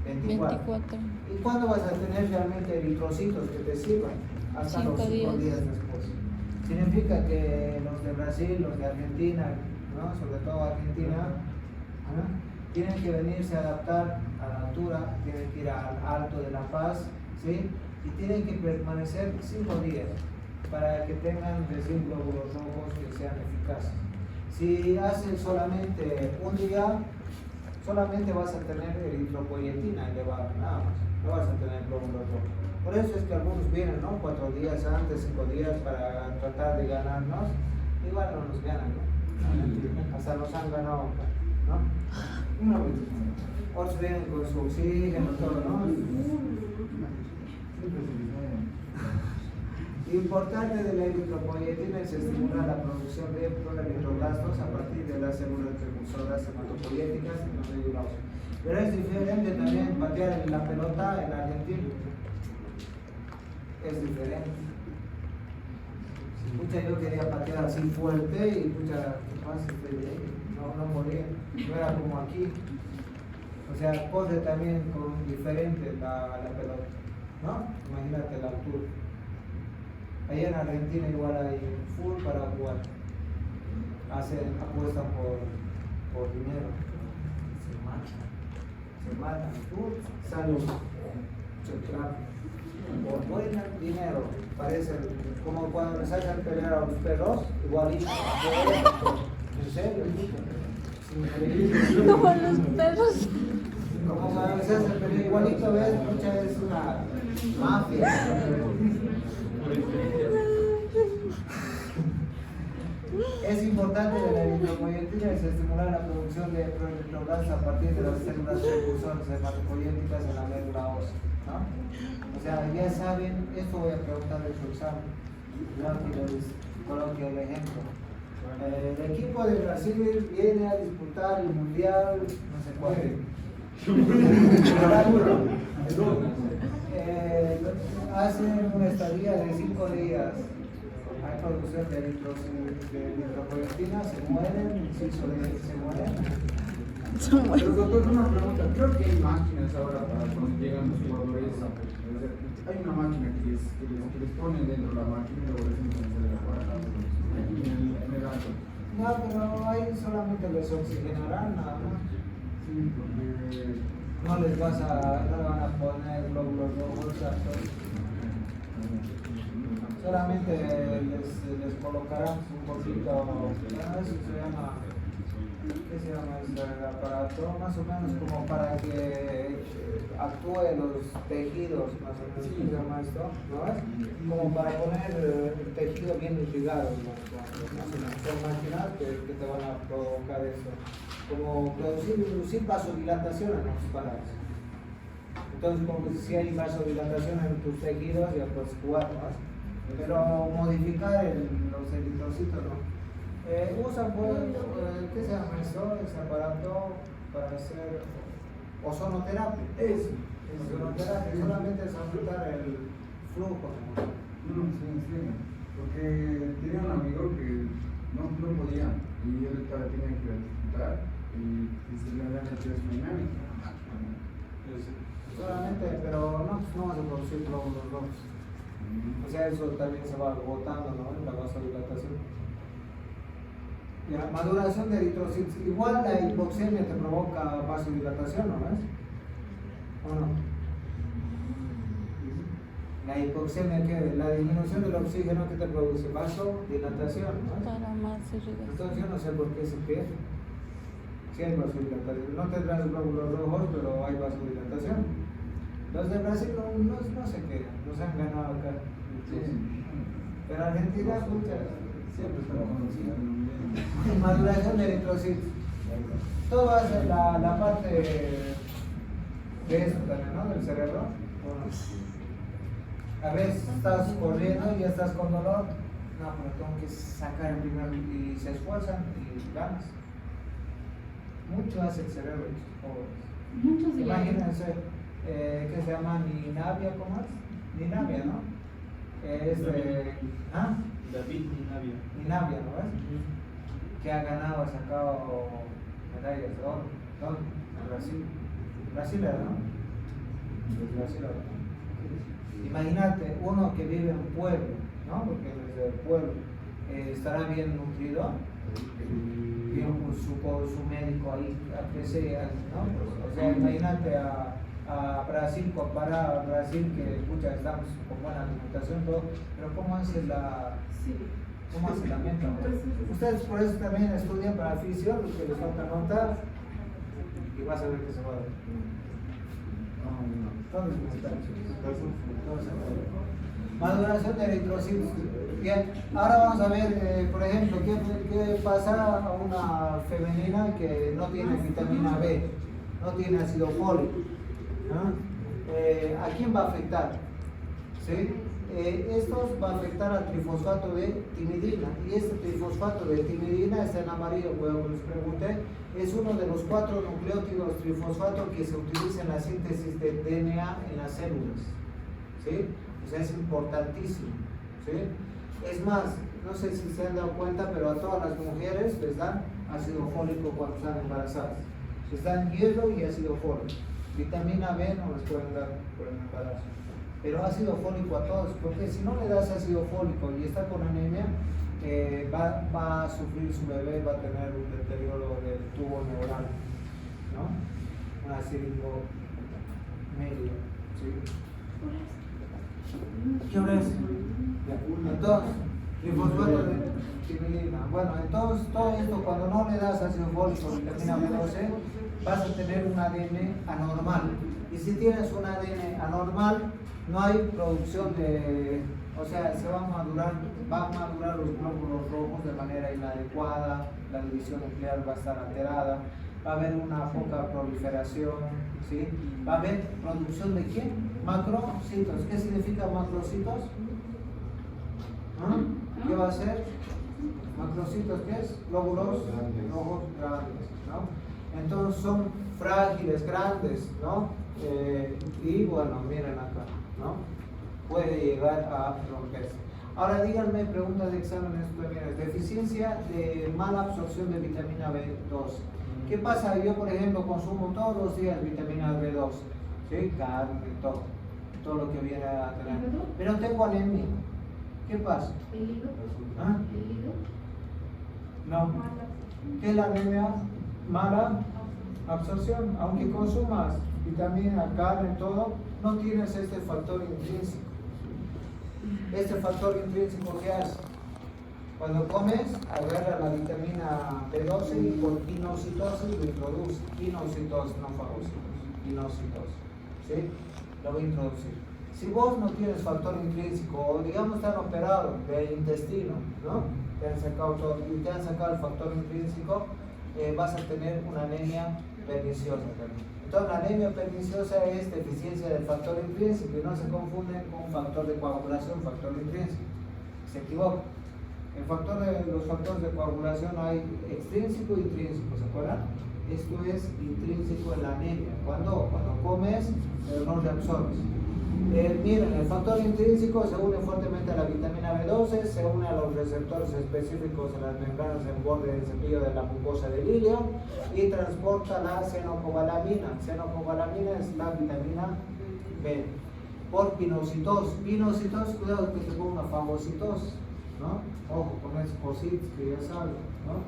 24. ¿Y cuándo vas a tener realmente eritrocitos que te sirvan? Hasta los 5 días después. Significa que los de Brasil, los de Argentina, ¿no? Sobre todo Argentina, ¿no? Tienen que venirse a adaptar a la altura, tienen que ir al Alto de la Paz, ¿sí? Y tienen que permanecer 5 días. para que tengan decir glóbulos rojos que sean eficaces. Si hacen solamente un día, solamente vas a tener eritropoyetina elevada, nada más, no vas a tener glóbulos rojos. Por eso es que algunos vienen, ¿no? 4 días antes, 5 días para tratar de ganarnos, igual no nos ganan, ¿no? Hasta nos han ganado, ¿no? Otros vienen con su oxígeno, todo, ¿no? Importante de la eritropoyetina es estimular la producción de proeritroblastos a partir de las células repulsoras hematopoyéticas en los medulados. Pero es diferente también patear la pelota en Argentina. Es diferente. Pucha, yo quería patear así fuerte y pucha, ¿qué pasa? No moría. No era como aquí. O sea, corre también con diferente la pelota, ¿no? Imagínate la altura. Allá en Argentina igual hay full para jugar. Apuestan por dinero. Se matan. Salud. Por buen dinero. Parece como cuando les hacen pelear a los perros, igualito. En serio. Como los perros. Como cuando les hacen pelear igualito, ¿ves? Muchas veces es una mafia. Es importante de la eritropoyetina es estimular la producción de proeritroblastos a partir de las células repulsoras hematopoyéticas en la médula ósea, ¿no? O sea, ya saben, esto voy a preguntar en su examen, ya que les coloque el ejemplo. El equipo de Brasil viene a disputar el mundial, no sé cuál. Hacen una estadía de 5 días. Hay producción de eritropoyetina, se mueren, se mueren. Pero doctor, una pregunta, creo que hay máquinas ahora para cuando llegan los jugadores. Hay una máquina que les ponen dentro de la máquina y luego les enseñan el aparato en el acto. No, pero ahí solamente les oxigenarán nada más. Sí, porque No les no van a poner glóbulos rojos, solamente les colocarán un poquito, eso se llama, ¿qué se llama este aparato? Más o menos como para que actúe los tejidos, más o menos, ¿qué se llama esto? ¿No ves? Como para poner el tejido bien irrigado, más o menos, son máquinas que te van a provocar eso, como producir vasodilatación en los parados. Entonces, como si hay vasodilatación en tus tejidos, ya puedes jugar, ¿no? Pero modificar los eritrocitos, ¿no? Usan, ¿qué se llama eso? Ese aparato para hacer ozonoterapia. Ozonoterapia, solamente es aumentar el flujo. no, sí, porque tenía un amigo que no podía y él tenía que disfrutar y se le había metido su dinámica. Solamente, pero no vas a producir glóbulos rojos. O sea, eso también se va agotando, ¿no? En la vasodilatación. Ya, maduración de eritrocitos. Igual la hipoxemia te provoca vasodilatación, ¿no ves? ¿O no? La hipoxemia, ¿qué? La disminución del oxígeno que te produce vasodilatación, ¿no? Para más irrigación. Entonces yo no sé por qué se pierde. Sí hay vasodilatación. No tendrás glóbulos rojos, pero hay vasodilatación. Los de Brasil no se quedan, nos han ganado acá. Sí. Pero Argentina, Siempre está conocido. maduración de eritrocitos. Todo va a ser la parte de esto también, ¿no? Del cerebro. A veces estás corriendo y ya estás con dolor. No, pero tengo que sacar el primero y se esfuerzan y ganas. Mucho hace el cerebro de estos jóvenes. Muchos de Imagínense, ¿qué se llama? Ninavia, ¿cómo es? Ninavia, ¿no? David Ninavia, ¿no ves? Que ha ganado, ha sacado medallas de oro. ¿Dónde? En Brasil. Brasil era, ¿no? Brasil era. Imagínate, uno que vive en un pueblo, ¿no? Porque desde el pueblo estará bien nutrido, bien con su médico ahí, que sea, ¿no? O sea, imagínate a a Brasil, comparar a Brasil, que escucha, estamos con buena alimentación, todo, pero ¿cómo hace la meta? Ustedes por eso también estudian para fisio, los que les falta nota, y vas a ver que se va a dar. Todos maduración de eritrocitos. Bien, ahora vamos a ver, por ejemplo, qué pasa a una femenina que no tiene vitamina B, no tiene ácido fólico. ¿A quién va a afectar? ¿Sí? Esto va a afectar al trifosfato de timidina, y este trifosfato de timidina está en amarillo, como les pregunté, es uno de los 4 nucleótidos trifosfato que se utiliza en la síntesis de DNA en las células. ¿Sí? O sea, es importantísimo. ¿Sí? Es más, no sé si se han dado cuenta, pero a todas las mujeres les dan ácido fólico cuando están embarazadas. Les dan hierro y ácido fólico. Vitamina B no les pueden dar por el embarazo, pero ácido fólico a todos, porque si no le das ácido fólico y está con anemia, va a sufrir su bebé, va a tener un deterioro del tubo neural, ¿no? Una ciringomelia, ¿sí? ¿Qué hora es? Entonces, trifosfato de timidina. Bueno, entonces todo esto, cuando no le das ácido fólico, vitamina B12, vas a tener un ADN anormal. Y si tienes un ADN anormal, no hay producción de, o sea, van a madurar los glóbulos rojos de manera inadecuada, la división nuclear va a estar alterada, va a haber una poca proliferación, ¿sí? Va a haber producción de ¿qué? Macrocitos. ¿Qué significa macrocitos? ¿Qué va a ser? Macrocitos, ¿qué es? Glóbulos rojos grandes, ¿no? Entonces son frágiles, grandes, ¿no? Y bueno, miren acá, ¿no? Puede llegar a romperse. Ahora díganme, preguntas de exámenes preliminares. Deficiencia de mala absorción de vitamina B12. ¿Qué pasa? Yo, por ejemplo, consumo todos los días vitamina B12, ¿sí? Carne, todo lo que viene a tener. Pero tengo anemia. ¿Qué pasa? ¿El hígado? ¿Ah? ¿El hígado? No. ¿Qué es la anemia? Mala absorción. Aunque consumas vitamina, carne, todo, no tienes este factor intrínseco. Este factor intrínseco, ¿qué hace? Cuando comes, agarra la vitamina B12 y por pinocitosis lo introduce. Pinocitosis, no fagocitos. Pinocitosis. ¿Sí? Lo va a introducir. Si vos no tienes factor intrínseco, o digamos te han operado del intestino, ¿no? Te han sacado todo y te han sacado el factor intrínseco, vas a tener una anemia perniciosa también. Entonces la anemia perniciosa es deficiencia del factor intrínseco y no se confunde con factor de coagulación, factor intrínseco. Se equivoca. Los factores de coagulación hay extrínseco e intrínseco, ¿se acuerdan? Esto es intrínseco en la anemia. Cuando comes, pero no reabsorbes. Miren, el factor intrínseco se une fuertemente a la vitamina B12, se une a los receptores específicos en las membranas en borde del cepillo de la mucosa del ilio y transporta la fenocobalamina. Fenocobalamina es la vitamina B. Por pinocitosis. Pinocitosis, cuidado que te ponga fagocitosis, ¿no? Ojo con esos cositos que ya saben, ¿no?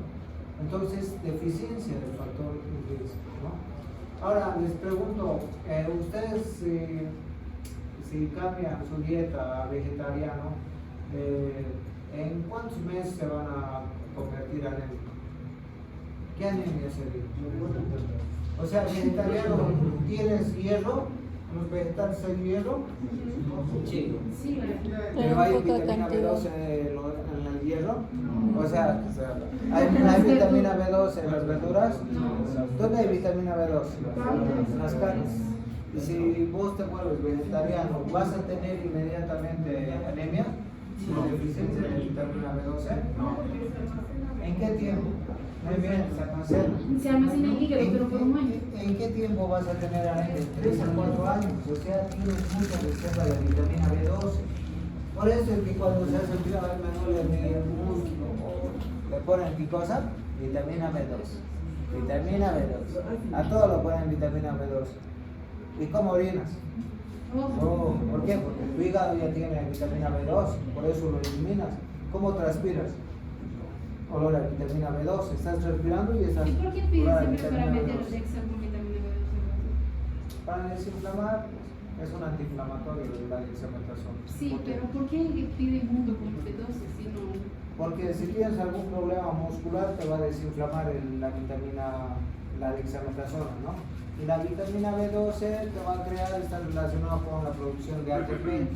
Entonces, deficiencia del factor intrínseco, ¿no? Ahora les pregunto, ustedes si cambian su dieta a vegetariano, ¿en cuántos meses se van a convertir anémicos? ¿Qué anemia sería? O sea, vegetariano, ¿tienes hierro? ¿Los vegetales hay hierro? Sí. Sí, ¿Pero hay vitamina B12 en el hierro? O sea, ¿hay vitamina B12 en las verduras? ¿Dónde hay vitamina B12? En las carnes. Y si vos te vuelves vegetariano, ¿vas a tener inmediatamente anemia? ¿Deficiencia de vitamina B12? ¿En qué tiempo? Muy bien, se almacena. Se almacena en el hígado, pero por un año. ¿En qué tiempo vas a tener anemia? 3 a 4 años. O sea, tienes mucha reserva de vitamina B12. Por eso es que cuando se hace el me duele mi músculo o le ponen picosa, vitamina B12. Vitamina B12. A todos lo ponen vitamina B12. ¿Y cómo orinas? No, ¿por qué? Porque tu hígado ya tiene vitamina B12, por eso lo eliminas. ¿Cómo transpiras? Olor a vitamina B12, estás respirando y estás. ¿Y por qué piden siempre para meter Dexan con vitamina B12? Para desinflamar, es un antiinflamatorio la dexametasona. Sí, pero ¿por qué piden junto con B12 si no? Porque si tienes algún problema muscular te va a desinflamar la vitamina, la dexametasona, ¿no? Y la vitamina B12 te va a crear, está relacionado con la producción de ATP.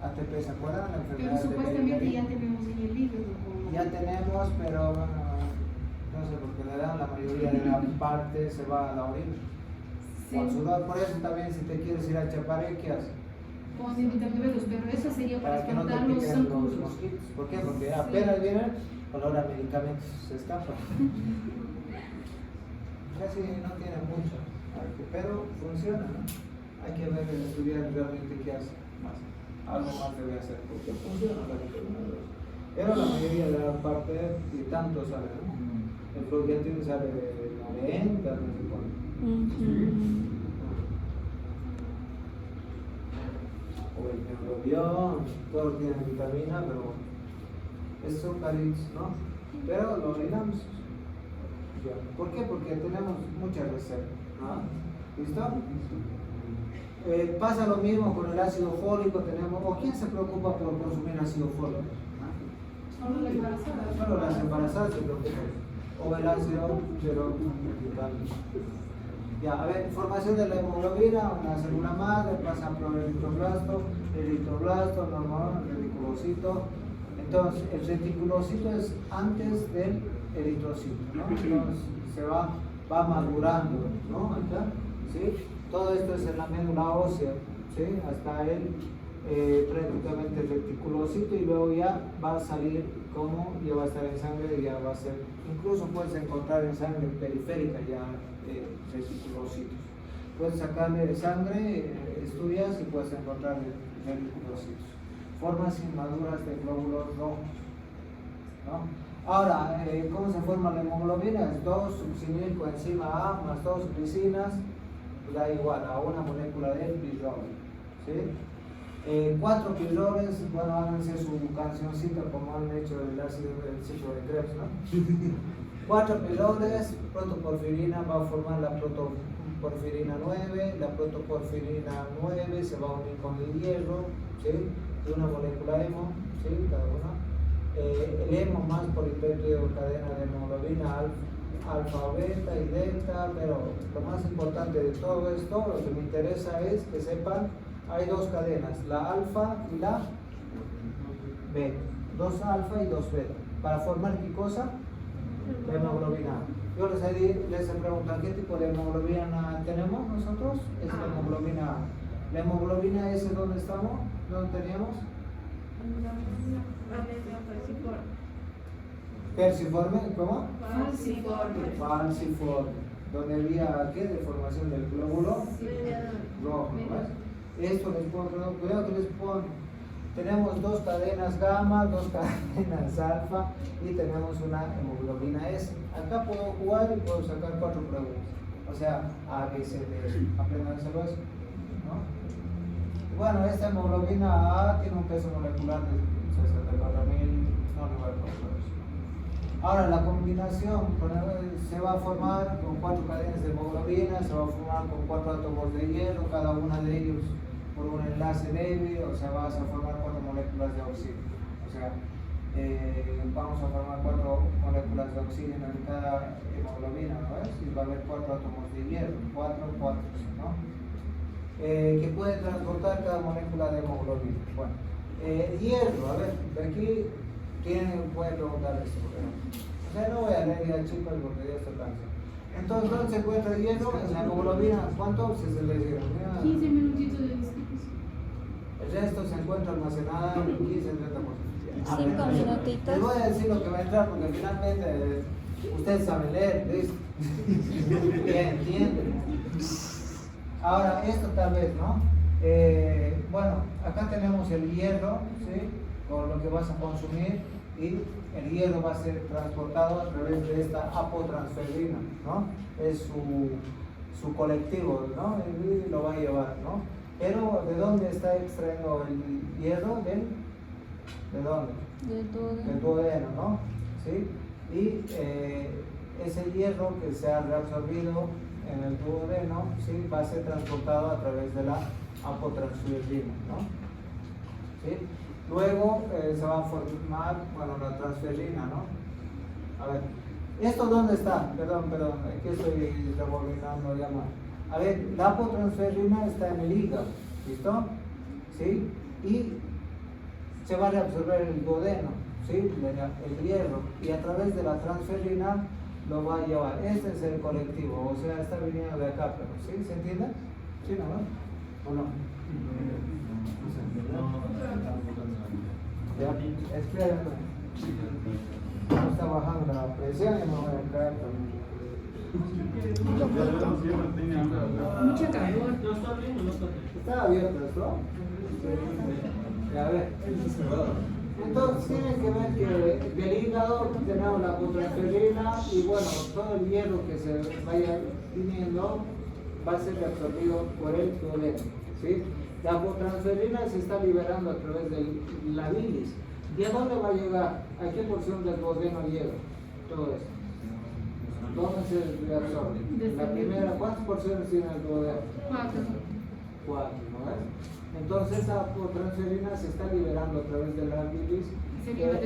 ATP, ¿se acuerdan? La Pero enfermedad de supuestamente Beriberi. ya tenemos en el libro. como- Ya tenemos, pero bueno, no sé, porque le dan la mayoría de la parte se va a la orina. Sí. Con sudor, por eso también si te quieres ir a chaparequias, Como si vitamina B2, pero eso sería para para que no te espantar los piquen los zancudos. mosquitos. ¿Por qué? Porque apenas vienen, olor a medicamentos se escapa. Casi no tiene mucho, pero funciona, ¿no? Hay que ver, estudiar realmente qué hace más. Algo más debe hacer, porque funciona la vitamina B2. Pero la mayoría de la parte, y tanto sale, ¿no? El Fluoxetine sale de 90, no sé cuánto. O el neurobión, todo tiene vitamina, pero bueno, es sucaritos, ¿no? Pero lo orinamos. Ya. ¿Por qué? Porque tenemos muchas reservas, ¿no? ¿Listo? Pasa lo mismo con el ácido fólico, tenemos, ¿o quién se preocupa por consumir ácido fólico? Solo la embarazada. Solo las embarazadas se preocupan. O el ácido, pero ya, a ver, formación de la hemoglobina, una célula madre, pasa por el eritroblasto, normal, el reticulocito. Entonces, el reticulocito es antes del eritrocito, ¿no? Entonces, va madurando, ¿no? Acá, ¿sí? Todo esto es en la médula ósea, ¿sí? Hasta prácticamente el reticulocito y luego ya va a salir como ya va a estar en sangre y ya va a ser, incluso puedes encontrar en sangre periférica ya reticulocitos. Puedes sacarle de sangre, estudias y puedes encontrar reticulocitos. Formas inmaduras de glóbulos rojos, ¿no? Ahora, ¿cómo se forma la hemoglobina? Es 2-succinil coenzima A más 2 glicinas, da igual a una molécula de pirrol, ¿sí? 4 pirroles, bueno, háganse su cancioncita como han hecho el ácido del ciclo de Krebs, ¿no? 4 pirroles, protoporfirina va a formar la protoporfirina 9, la protoporfirina 9 se va a unir con el hierro, ¿sí? De una molécula hemo, ¿sí? Cada una. El hemo más polipéptido cadena de hemoglobina alfa o beta y delta, pero lo más importante de todo esto, lo que me interesa es que sepan, hay dos cadenas, la alfa y la beta, 2 alfa y 2 beta, para formar ¿qué cosa? La hemoglobina. Yo les he preguntado qué tipo de hemoglobina tenemos nosotros, es la hemoglobina A. La hemoglobina S, ¿dónde estamos? ¿Dónde teníamos? Perciforme, ¿cómo? Falciforme. Donde había, ¿qué? Deformación del glóbulo rojo, ¿no? Esto les pongo, cuidado que les pongo. Tenemos 2 cadenas gamma, 2 cadenas alfa y tenemos una hemoglobina S. Acá puedo jugar y puedo sacar 4 preguntas. O sea, A, B, C, D. Apréndanselo eso, ¿no? Bueno, esta hemoglobina A tiene un peso molecular de 64.000, no le voy a contar eso. Ahora, la combinación se va a formar con 4 cadenas de hemoglobina, se va a formar con 4 átomos de hierro, cada una de ellos por un enlace débil, o sea, vas a formar 4 moléculas de oxígeno. O sea, vamos a formar 4 moléculas de oxígeno en cada hemoglobina, ¿no ves? Y va a haber 4 átomos de hierro, 4, ¿no? Que puede transportar cada molécula de hemoglobina. Bueno, hierro, a ver, de aquí, ¿quién puede preguntar esto? O sea, no voy a leer ya, chicos, porque ya está cansado. Entonces, ¿dónde se encuentra el hierro? En la hemoglobina. ¿Cuánto se les dieron? 15 minutitos de discusión. El resto se encuentra almacenada en 15-30%. 5 minutitos. Les voy a decir lo que va a entrar porque finalmente ustedes saben leer, ¿listo? Bien, entienden. Ahora, esto tal vez, ¿no? Bueno, acá tenemos el hierro, ¿sí? Con lo que vas a consumir y el hierro va a ser transportado a través de esta apotransferrina, ¿no? Es su colectivo, ¿no? Y lo va a llevar, ¿no? Pero, ¿de dónde está extrayendo el hierro? ¿De dónde? Del duodeno, ¿no? ¿Sí? Y ese hierro que se ha reabsorbido en el duodeno, ¿sí? Va a ser transportado a través de la apotransferrina, ¿no? ¿Sí? Luego se va a formar, bueno, la transferrina, ¿no? A ver, ¿esto dónde está? Perdón, aquí estoy rebobinando ya mal. A ver, la apotransferrina está en el hígado, ¿listo? ¿Sí? Y se va a reabsorber el duodeno, ¿sí? El hierro, y a través de la transferrina lo va a llevar. Este es el colectivo, o sea, está viniendo de acá, pero ¿sí? ¿Se entiende? ¿Sí, no? ¿O no? No se entiende. Ya, espérenme. Está bajando la presión y me voy a caer también. Mucha calor. ¿Está abierto esto? A ver. Entonces tienen que ver que del hígado tenemos la apotransferrina y bueno, todo el hierro que se vaya viniendo va a ser absorbido por el duodeno, ¿sí? La apotransferina se está liberando a través de la bilis. ¿Y a dónde va a llegar? ¿A qué porción del duodeno llega todo eso? ¿Dónde se reabsorbe? La primera, ¿cuántas porciones tiene el duodeno? 4. 4, ¿no ves? Entonces esa apotransferina se está liberando a través de la bilis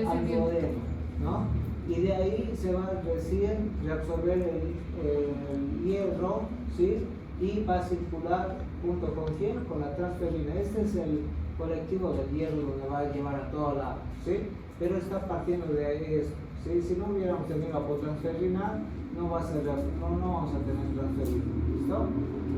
al duodeno, ¿no? Y de ahí se va recién reabsorber el hierro, ¿sí? Y va a circular junto con quién? Con la transferina. Este es el colectivo del hierro donde va a llevar a todo lado, ¿sí? Pero está partiendo de ahí esto, ¿sí? Si no hubiéramos tenido apotransferina, no vamos a tener transferina, ¿listo?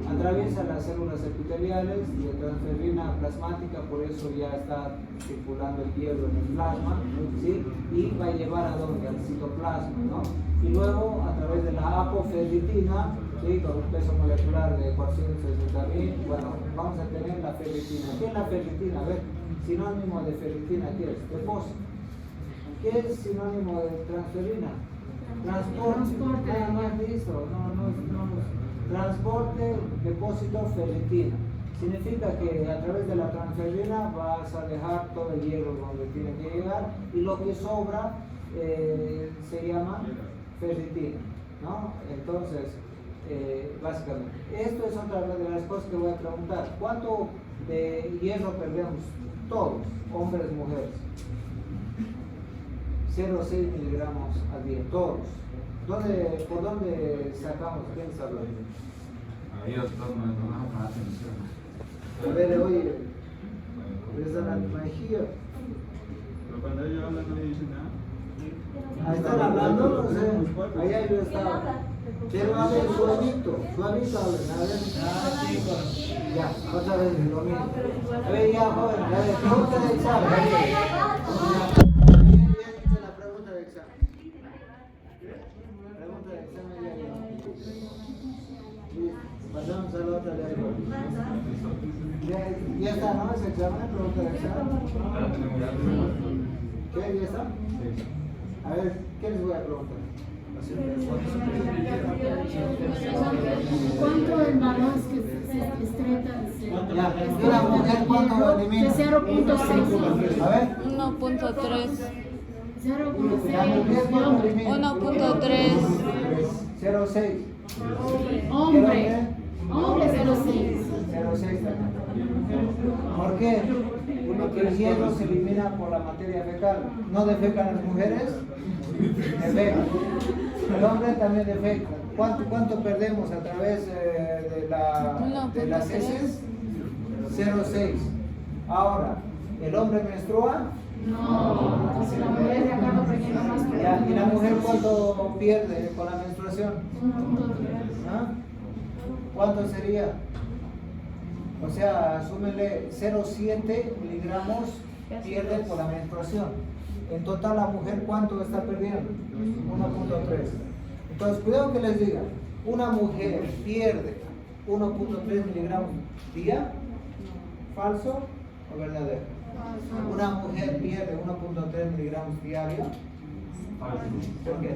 Atraviesa las células epiteliales de transferina plasmática, por eso ya está circulando el hierro en el plasma, ¿sí? Y va a llevar a dónde? Al citoplasma, ¿no? Y luego a través de la apoferritina, ¿sí? Con un peso molecular de 460.000, bueno, vamos a tener la ferritina. ¿Qué es la ferritina? A ver, sinónimo de ferritina, ¿qué es? Depósito. ¿Qué es sinónimo de transferina? Transporte. Nada más de eso, no. Transporte, depósito, ferritina. Significa que a través de la transferina vas a dejar todo el hierro donde tiene que llegar y lo que sobra se llama ferritina, ¿no? Entonces, básicamente, esto es otra de las cosas que voy a preguntar. ¿Cuánto de hierro perdemos? Todos, hombres, mujeres. 0,6 miligramos al día, todos. ¿Por dónde sacamos? ¿Quién sabe? Ahí otros no más atención. A ver, oye, there's an right here. Pero cuando ellos hablan no dicen nada. Ahí están hablando, no sé. Allá yo estaba. Pero a ver, suavito hablen, a ver. Ya, otra vez lo mismo. A ver, ya, joven, a ver, pregunta de examen. Ya hice la pregunta de examen. Pregunta de examen ya. Pasamos a la otra de arriba. Ya está, ¿no? Ese examen, pregunta de examen. ¿Qué? ¿Ya está? A ver, ¿qué les voy a preguntar? ¿Cuánto el valor que se estreta? Ya, ¿y una mujer cuánto elimina? De 0.6. A ver. 1.3. 0.6. 1.3. 0,6. Hombre 0.6. 0,6 también. ¿Por qué? Porque el hierro se elimina por la materia fecal. ¿No defecan las mujeres? Defecan. El hombre también defeca. ¿Cuánto perdemos a través de las heces? 0,6. Ahora, ¿el hombre menstrua? No, entonces la mujer de acá no requiere más que ¿Y la mujer cuánto pierde con la menstruación? 1.3. ¿Ah? ¿Cuánto sería? O sea, súmenle 0,7 miligramos pierde por la menstruación. En total, la mujer, ¿cuánto está perdiendo? 1.3. Entonces, cuidado que les diga, una mujer pierde 1.3 miligramos día, ¿falso o verdadero? Una mujer pierde 1.3 miligramos diario. ¿Por qué?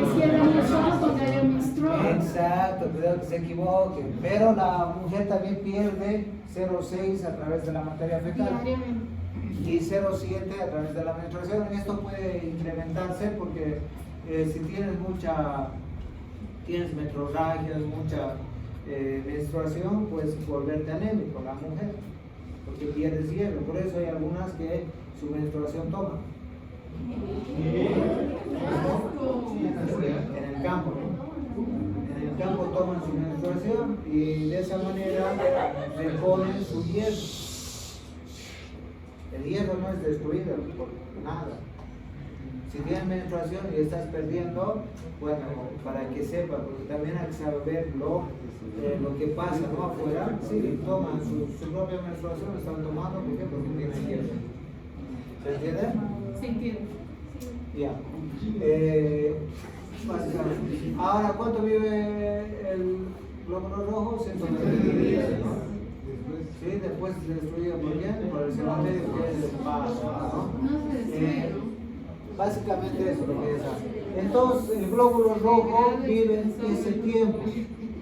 Es que era muy solo porque ella menstruó. Exacto, cuidado que se equivoque. Pero la mujer también pierde 0,6 a través de la materia fecal Diariamente. y 0,7 a través de la menstruación. Esto puede incrementarse porque si tienes mucha tienes metrorragias, mucha menstruación, puedes volverte anémico, la mujer, porque pierdes hierro. Por eso hay algunas que su menstruación toman. En el campo, ¿no? En el campo toman su menstruación y de esa manera reponen su hierro. El hierro no es destruido por nada. Si tienes menstruación y estás perdiendo, bueno, para que sepa, porque también hay que saber lo que pasa, ¿no? Afuera, sí, toman su propia menstruación, están tomando, ¿por qué? Porque tienen hierro. ¿Se entiende? Se entiende. Ya. Básicamente. Ahora, ¿cuánto vive el glóbulo rojo? 120 días, ¿no? Sí, después destruido por quién? Por el cementerio que es el paso, ¿no? No se destruye, ¿no? Básicamente eso es lo que es. Entonces, el glóbulo rojo vive ese tiempo,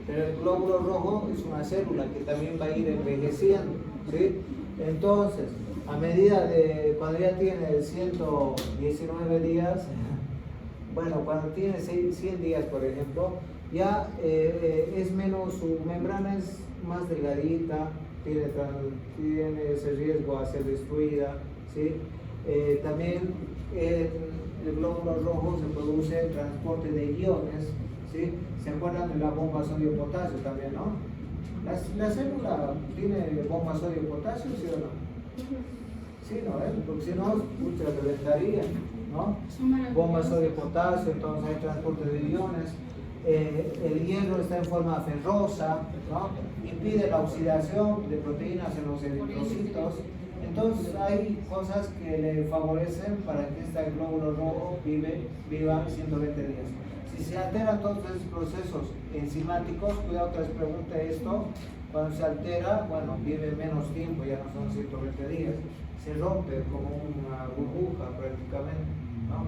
pero el glóbulo rojo es una célula que también va a ir envejeciendo, ¿sí? Entonces, a medida de cuando ya tiene 119 días, bueno, cuando tiene 100 días, por ejemplo, ya es menos, su membrana es más delgadita, tiene ese riesgo a ser destruida, ¿sí? También el glóbulo rojo se produce el transporte de iones, ¿sí? ¿Se acuerdan de la bomba sodio-potasio también, no? La célula tiene bomba sodio-potasio, ¿sí o no? Sí, ¿no? Porque si no, muchas reventaría, ¿no? Bomba sodio-potasio, entonces hay transporte de iones. El hierro está en forma ferrosa, ¿no? Impide la oxidación de proteínas en los eritrocitos. Entonces hay cosas que le favorecen para que este glóbulo rojo viva 120 días. Si se alteran todos esos procesos enzimáticos, cuidado que les pregunte esto, cuando se altera, bueno, vive menos tiempo, ya no son 120 días, se rompe como una burbuja prácticamente, ¿no?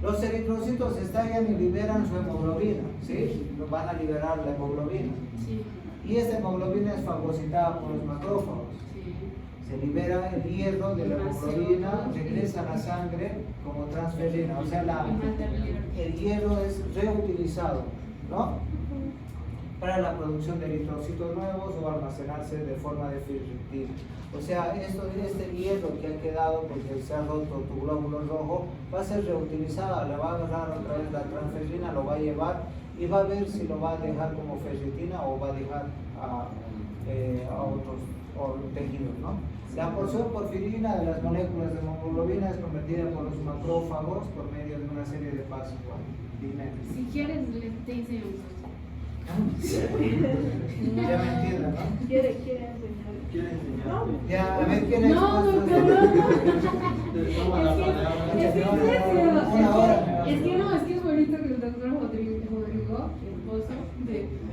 Los eritrocitos estallan y liberan su hemoglobina, ¿sí? Van a liberar la hemoglobina. Sí. Y esta hemoglobina es fagocitada por los macrófagos. Se libera el hierro de la hemoglobina, regresa a la sangre como transferrina, o sea, el hierro es reutilizado, ¿no? Para la producción de eritrocitos nuevos o almacenarse de forma definitiva. O sea, este hierro que ha quedado porque se ha roto tu glóbulo rojo va a ser reutilizado, le va a agarrar otra vez la transferrina, lo va a llevar y va a ver si lo va a dejar como ferritina o va a dejar a otros tejidos, ¿no? La porción porfirina de las moléculas de hemoglobina es convertida por los macrófagos por medio de una serie de pasos. Si quieres, te enseño. Ya me entienden, ¿no? Quiere enseñar. Ya, a ver quién es. No, no, más- es que es bonito que el doctor Rodrigo, el esposo,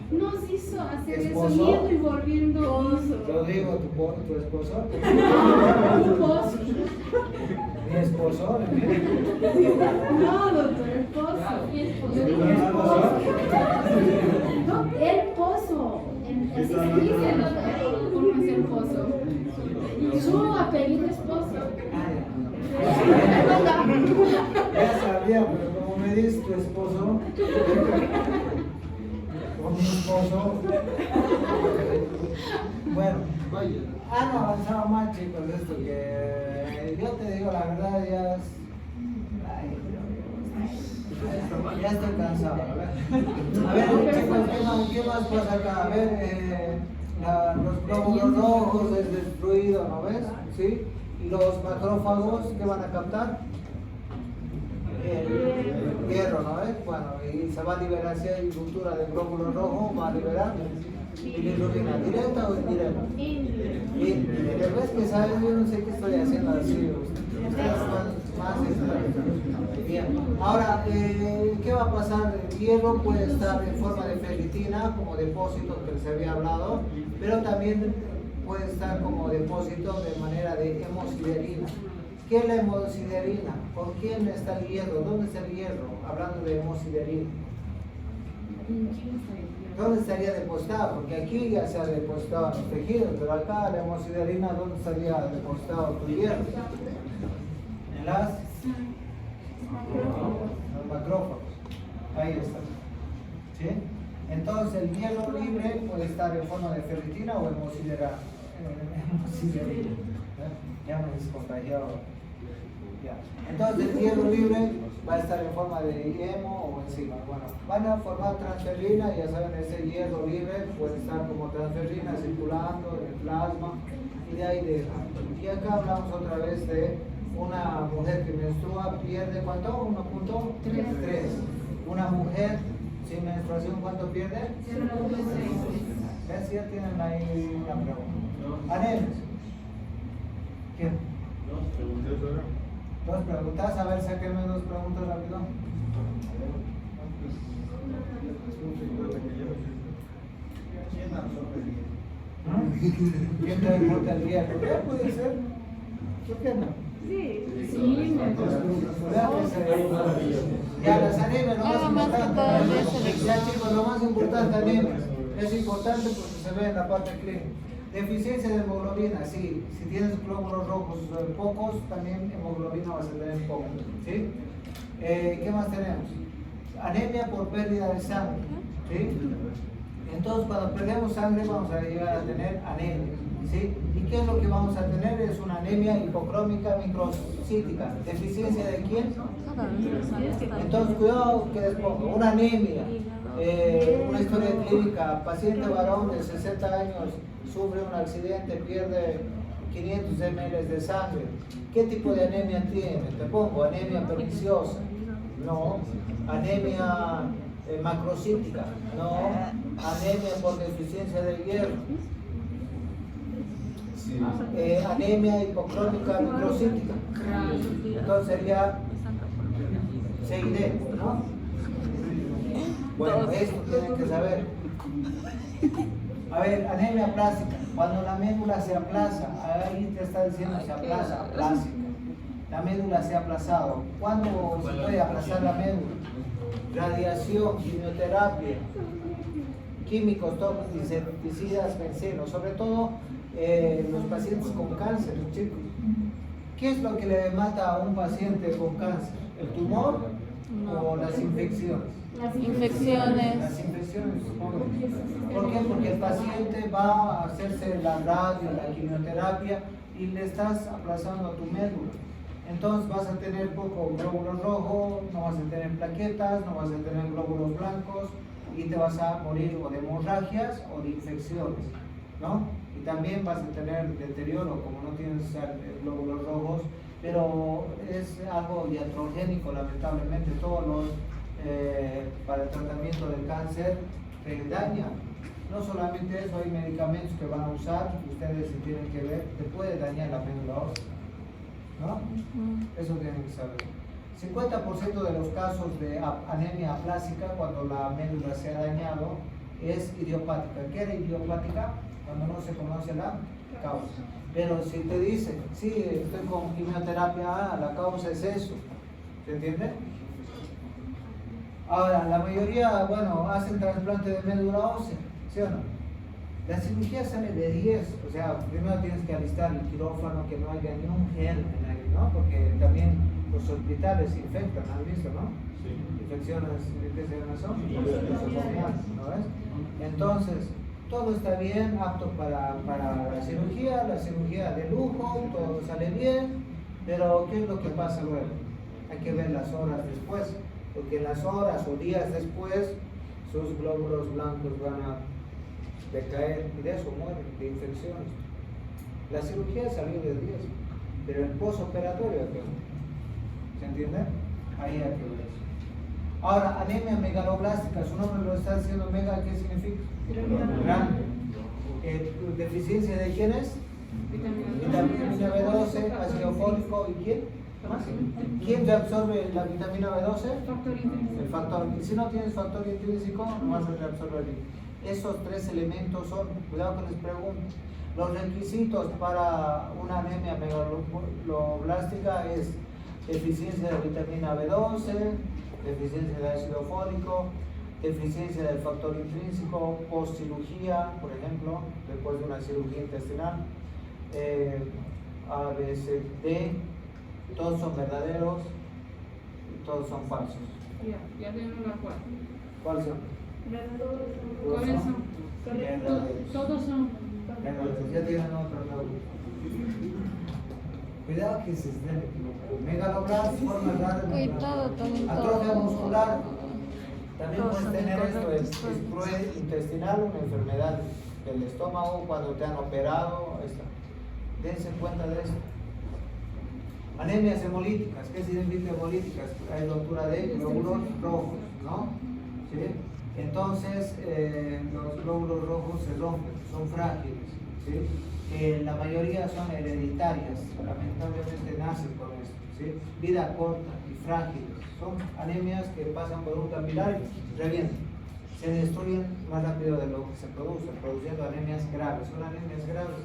nos hizo hacer eso, ¿Esposo? yendo y volviendo. Rodrigo, tu esposo. Esposo. Mi esposo. No, doctor, esposo. Mi esposo. Mi esposo. No, el pozo. Así se dice, ¿no? ¿Cómo es el pozo? Su apellido esposo. Ya sabía, pero como me dices tu esposo, o mi esposo, bueno, han avanzado más, chicos, esto que yo te digo la verdad, ya estoy cansado. A ver, chicos, ¿qué más pasa acá? A ver, los glóbulos rojos es destruido, ¿no ves? ¿Sí? Y los macrófagos, ¿qué van a captar? El hierro, ¿no ves? Bueno, y se va a liberar, si hay ruptura del glóbulo rojo, va a liberar bilirrubina, ¿directa o indirecta? Indirecta. ¿Ves que sabes? Yo no sé qué estoy haciendo así. Ustedes más bien. Ahora, ¿qué va a pasar? El hierro puede estar en forma de ferritina, como depósito que se había hablado, pero también puede estar como depósito de manera de hemosiderina. ¿Qué es la hemosiderina? ¿Por quién está el hierro? ¿Dónde está el hierro? Hablando de hemosiderina. ¿Dónde estaría depositado? Porque aquí ya se ha depositado en los tejidos, pero acá la hemosiderina, ¿dónde estaría depositado tu hierro? En los macrófagos. Ahí está. ¿Sí? Entonces el hierro libre puede estar en forma de ferritina o hemosiderina. Ya me he contagiado. Ya. Entonces el hierro libre va a estar en forma de hemo o enzima. Bueno, van a formar transferrina, ya saben, ese hierro libre puede estar como transferrina circulando en el plasma y de ahí deja. Y acá hablamos otra vez de una mujer que menstrua pierde ¿cuánto? 1.3. Una mujer sin menstruación ¿cuánto pierde? 0.6. ¿Ves? Ya tienen ahí una pregunta. Anemias. ¿Quién? Dos preguntas, a ver, sáquenme dos preguntas rápido. ¿Quién te importa el día? ¿Por qué puede ser? ¿Por qué no? Sí, Ya, las anemias, lo más Nada más que todo importante. de selección. Ya chicos, lo más importante, anemias. Es importante porque se ve en la parte clínica. Deficiencia de hemoglobina, sí. Si tienes glóbulos rojos pocos, también hemoglobina vas a tener poco. ¿Sí? ¿Qué más tenemos? Anemia por pérdida de sangre. ¿Sí? Entonces, cuando perdemos sangre, vamos a llegar a tener anemia. ¿Sí? ¿Y qué es lo que vamos a tener? Es una anemia hipocrómica microcítica. ¿Deficiencia de quién? Entonces, cuidado que les pongo. Una anemia. Una historia clínica. Paciente varón de 60 años sufre un accidente, pierde 500 ml de sangre. ¿Qué tipo de anemia tiene? Te pongo anemia perniciosa. No. Anemia macrocítica. No. Anemia por deficiencia de hierro. Anemia hipocrómica microcítica. Entonces sería CID, ¿no? Bueno, esto tienen que saber. A ver, anemia plástica. Cuando la médula se aplaza, ahí te está diciendo se aplaza, plástica. La médula se ha aplazado. ¿Cuándo se puede aplazar la médula? Radiación, quimioterapia, químicos, tóxicos, insecticidas, benceno, sobre todo los pacientes con cáncer, chicos. ¿Qué es lo que le mata a un paciente con cáncer? ¿El tumor o las infecciones? Infecciones. Las infecciones, supongo. ¿Por qué? Porque el paciente va a hacerse la radio, la quimioterapia y le estás aplazando a tu médula. Entonces vas a tener poco glóbulos rojos, no vas a tener plaquetas, no vas a tener glóbulos blancos y te vas a morir o de hemorragias o de infecciones, ¿no? Y también vas a tener deterioro como no tienes glóbulos rojos, pero es algo iatrogénico, lamentablemente. Todos los para el tratamiento del cáncer te daña. No solamente eso, hay medicamentos que van a usar, ustedes si tienen que ver, te puede dañar la médula ósea, ¿no? Eso tienen que saber. 50% de los casos de anemia aplásica, cuando la médula se ha dañado, es idiopática. ¿Qué era idiopática? Cuando no se conoce la causa. Pero si te dicen, sí, estoy con quimioterapia, la causa es eso, ¿se entiende? Ahora, la mayoría, bueno, hacen trasplante de médula ósea, ¿sí o no? La cirugía sale de 10, o sea, primero tienes que alistar el quirófano, que no haya ni un gel en ahí, ¿no? Porque también los hospitales se infectan, ¿has visto, no? Sí. Infecciones, ¿qué se llama eso? ¿No ves? Entonces, todo está bien, apto para la cirugía de lujo, todo sale bien, pero ¿qué es lo que pasa luego? Hay que ver las horas después, porque en las horas o días después, sus glóbulos blancos van a decaer y de eso mueren, de infecciones. La cirugía salió de 10, pero el postoperatorio, ¿se entiende? Ahí hay que ver eso. Ahora, anemia megaloblástica, su nombre lo está diciendo, mega, ¿qué significa? Grande. ¿Deficiencia de quién es? Vitamina B12, ácido fólico y ¿quién? ¿Más? ¿Quién te absorbe la vitamina B12? El factor. Y si no tienes factor intrínseco, no vas a reabsorber. Esos tres elementos son, cuidado que les pregunto, los requisitos para una anemia megaloblástica es deficiencia de vitamina B12, deficiencia de ácido fólico, deficiencia del factor intrínseco, post cirugía, por ejemplo, después de una cirugía intestinal, A, B, C, D, todos son verdaderos y todos son falsos. Ya tenemos la cuarta. ¿Cuáles son? Corazón. Todos son. Ya tienen otro lóbulo. Cuidado que se estén equivocando. Megaloblastos, forma rara. Cuidado también Atrofia todo. muscular. También Todos puedes son tener esto, incorrectos. es intestinal, una enfermedad del estómago cuando te han operado. Ahí está. Dense cuenta de esto. Anemias hemolíticas. ¿Qué significa hemolíticas? Hay rotura de glóbulos rojos, ¿no? ¿Sí? Entonces, los glóbulos rojos se rompen, son frágiles, ¿sí? La mayoría son hereditarias, lamentablemente nacen con esto, ¿sí? Vida corta y frágiles, son anemias que pasan por un capilar y revientan, se destruyen más rápido de lo que se produce, produciendo anemias graves, son anemias graves.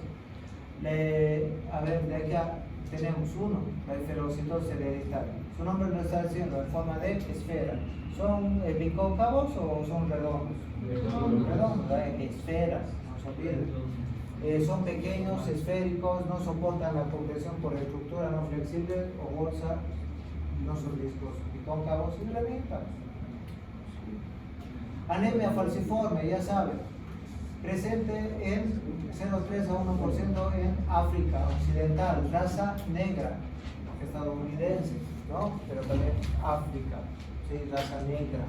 A ver, de aquí tenemos uno, la hiperocitosis hereditaria, su nombre lo está diciendo, en forma de esfera. ¿Son bicóncavos o son redondos? Redondos, esferas, no se olviden. Son pequeños, esféricos, no soportan la compresión por estructura no flexible o bolsa, no son discos, bicóncavos y revientan. Anemia falciforme, ya saben, presente en 0,3 a 1% en África Occidental, raza negra, estadounidense, ¿no? Pero también África. Sí, raza negra,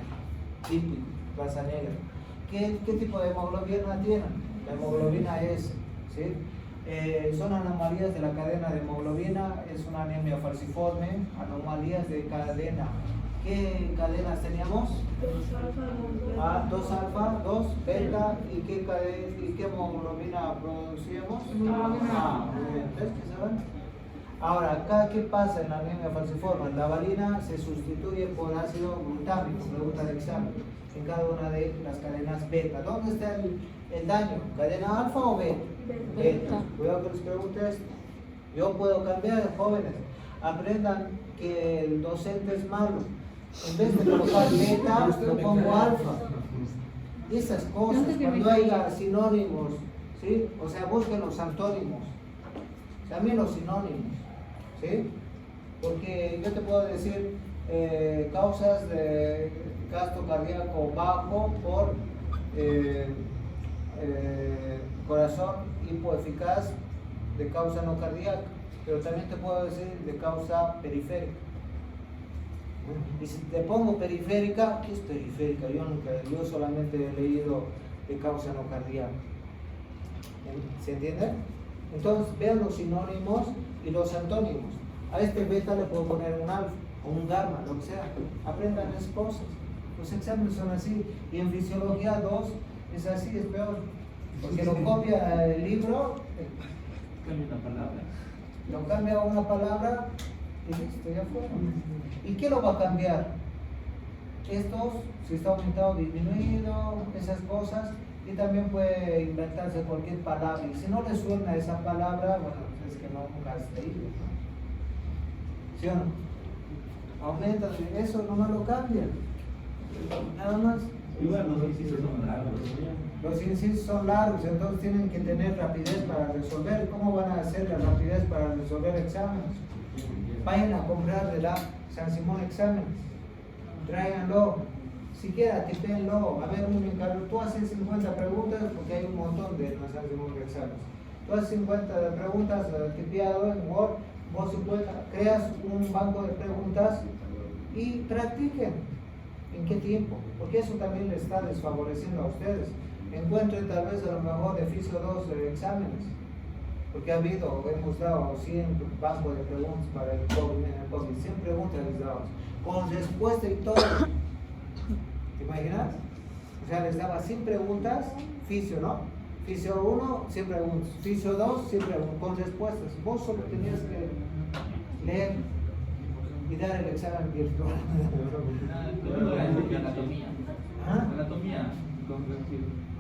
típico, raza negra. ¿Qué tipo de hemoglobina tienen? La hemoglobina S, ¿sí? Son anomalías de la cadena de hemoglobina, es una anemia falciforme, anomalías de cadena. ¿Qué cadenas teníamos? 2 alfa, 2 beta, ¿y qué hemoglobina producíamos? Muy bien, ¿ves que se van? Ahora, acá, ¿qué pasa en la anemia falciforme? La valina se sustituye por ácido glutámico, pregunta de examen, en cada una de las cadenas beta. ¿Dónde está el daño? ¿Cadena alfa o beta? Beta. Cuidado que les pregunte esto. Yo puedo cambiar, jóvenes. Aprendan que el docente es malo. En vez de colocar beta, lo pongo alfa. Esas cosas, cuando haya sinónimos, ¿sí? O sea, busquen los antónimos. También los sinónimos. ¿Sí? Porque yo te puedo decir causas de gasto cardíaco bajo por corazón hipoeficaz de causa no cardíaca, pero también te puedo decir de causa periférica. Y si te pongo periférica, ¿qué es periférica? Yo solamente he leído de causa no cardíaca. ¿Se entiende? Entonces vean los sinónimos y los antónimos. A este beta le puedo poner un alfa o un gamma, lo que sea. Aprendan esas cosas. Los exámenes son así. Y en fisiología 2 es así, es peor. Porque lo copia el libro, Cambia una palabra. lo cambia a una palabra y listo, ya fue. ¿Y qué lo va a cambiar? Estos, si está aumentado o disminuido, esas cosas. Y también puede inventarse cualquier palabra. Y si no le suena esa palabra, bueno, pues es que no la has leído, ¿no? ¿Sí o no? Aumenta, eso nomás lo cambia. Nada más. Igual los incisos son largos. Los incisos son largos, entonces tienen que tener rapidez para resolver. ¿Cómo van a hacer la rapidez para resolver exámenes? Vayan a comprar de la San Simón exámenes. Tráiganlo. Siquiera tipéenlo. A ver, muy bien, Carlos, tú haces 50 preguntas, porque hay un montón de no San Simón exámenes. Tú haces 50 preguntas tipeado en Word. Vos 50, creas un banco de preguntas y practiquen. ¿En qué tiempo? Porque eso también le está desfavoreciendo a ustedes. Encuentren tal vez a lo mejor de Fisio 2 exámenes, porque hemos dado 100 bancos de preguntas para el COVID, 100 preguntas les damos, con respuesta y todo. ¿Te imaginas? O sea, les daba 100 preguntas, Fisio, ¿no? Fisio 1, 100 preguntas, Fisio 2, 100 preguntas, con respuestas. Vos solo tenías que leer y dar el examen virtual. Anatomía. ¿Ah? Anatomía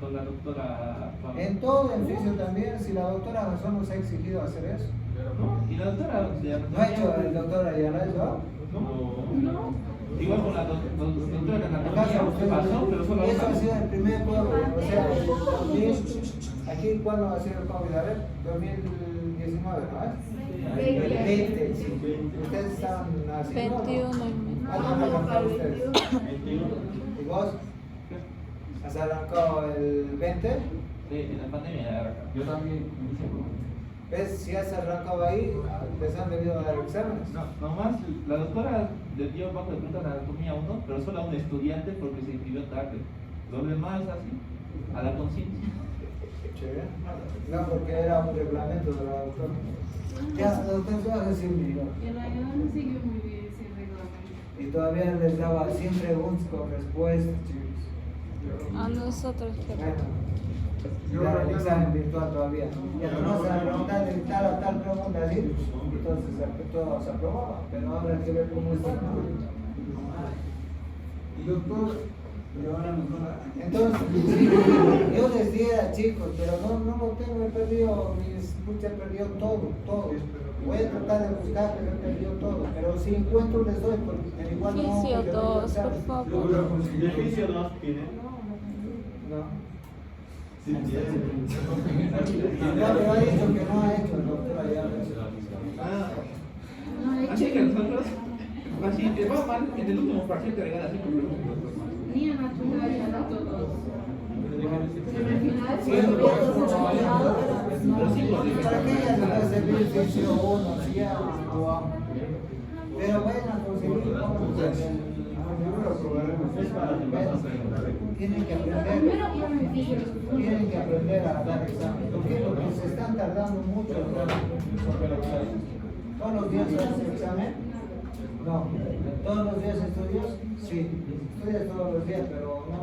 con la doctora. En todo, en Fisio también, si la doctora Razón nos ha exigido hacer eso. ¿Y la doctora? ¿No ha hecho el doctor Ayala eso? No. Igual con la doctora de Acá anatomía pasó, pero solo eso ha una. sido el primer COVID, o sea, el 2000, aquí cuándo ha sido el COVID, a ver, 2019, ¿no? 20, sí. Ustedes estaban haciendo, 21. ¿Cuándo van a contar ustedes? ¿Y vos? ¿Has arrancado el 20? Sí, en la pandemia. Yo también hice. ¿Ves? Si has arrancado ahí, les han debido dar exámenes. No, nomás la doctora le dio bajo de preguntas de anatomía 1, pero solo a un estudiante porque se inscribió tarde. Los demás así, a la conciencia. Chévere. No, porque era un reglamento de la doctora. Ya, la doctora se va a decir bien. El año no siguió muy bien ese reglamento. Y todavía les daba 100 preguntas con respuestas, chicos. A nosotros, Ya el examen virtual todavía. Y entonces a preguntar de tal a tal pregunta así, entonces todo se aprobaba. Pero ahora hay que ver cómo está. Y doctor, Entonces, yo les diera, chicos, pero no lo tengo, he perdido todo. Voy a tratar de buscar, pero he perdido todo. Pero si encuentro les doy, porque igual no. Oficio 2, por favor. ¿Y oficio 2 tiene? No. Sí, tiene. No, pero ha dicho que no ha hecho el doctor allá. No he Así hecho que nosotros, así te va mal, en el último parcial te regalas 5 preguntas. ni anatomía ni anatomía. Pero al final, Sí, cuando pero veo los no, resultados, no. ¿Para qué ya se va a servir fisio 1, si ya pero vayan a conseguir tienen que aprender a dar examen. ¿Por qué? Porque se están tardando mucho en dar ¿Todos los días haces examen? No. ¿Todos los días estudias? Sí. Estudias todos los días, pero no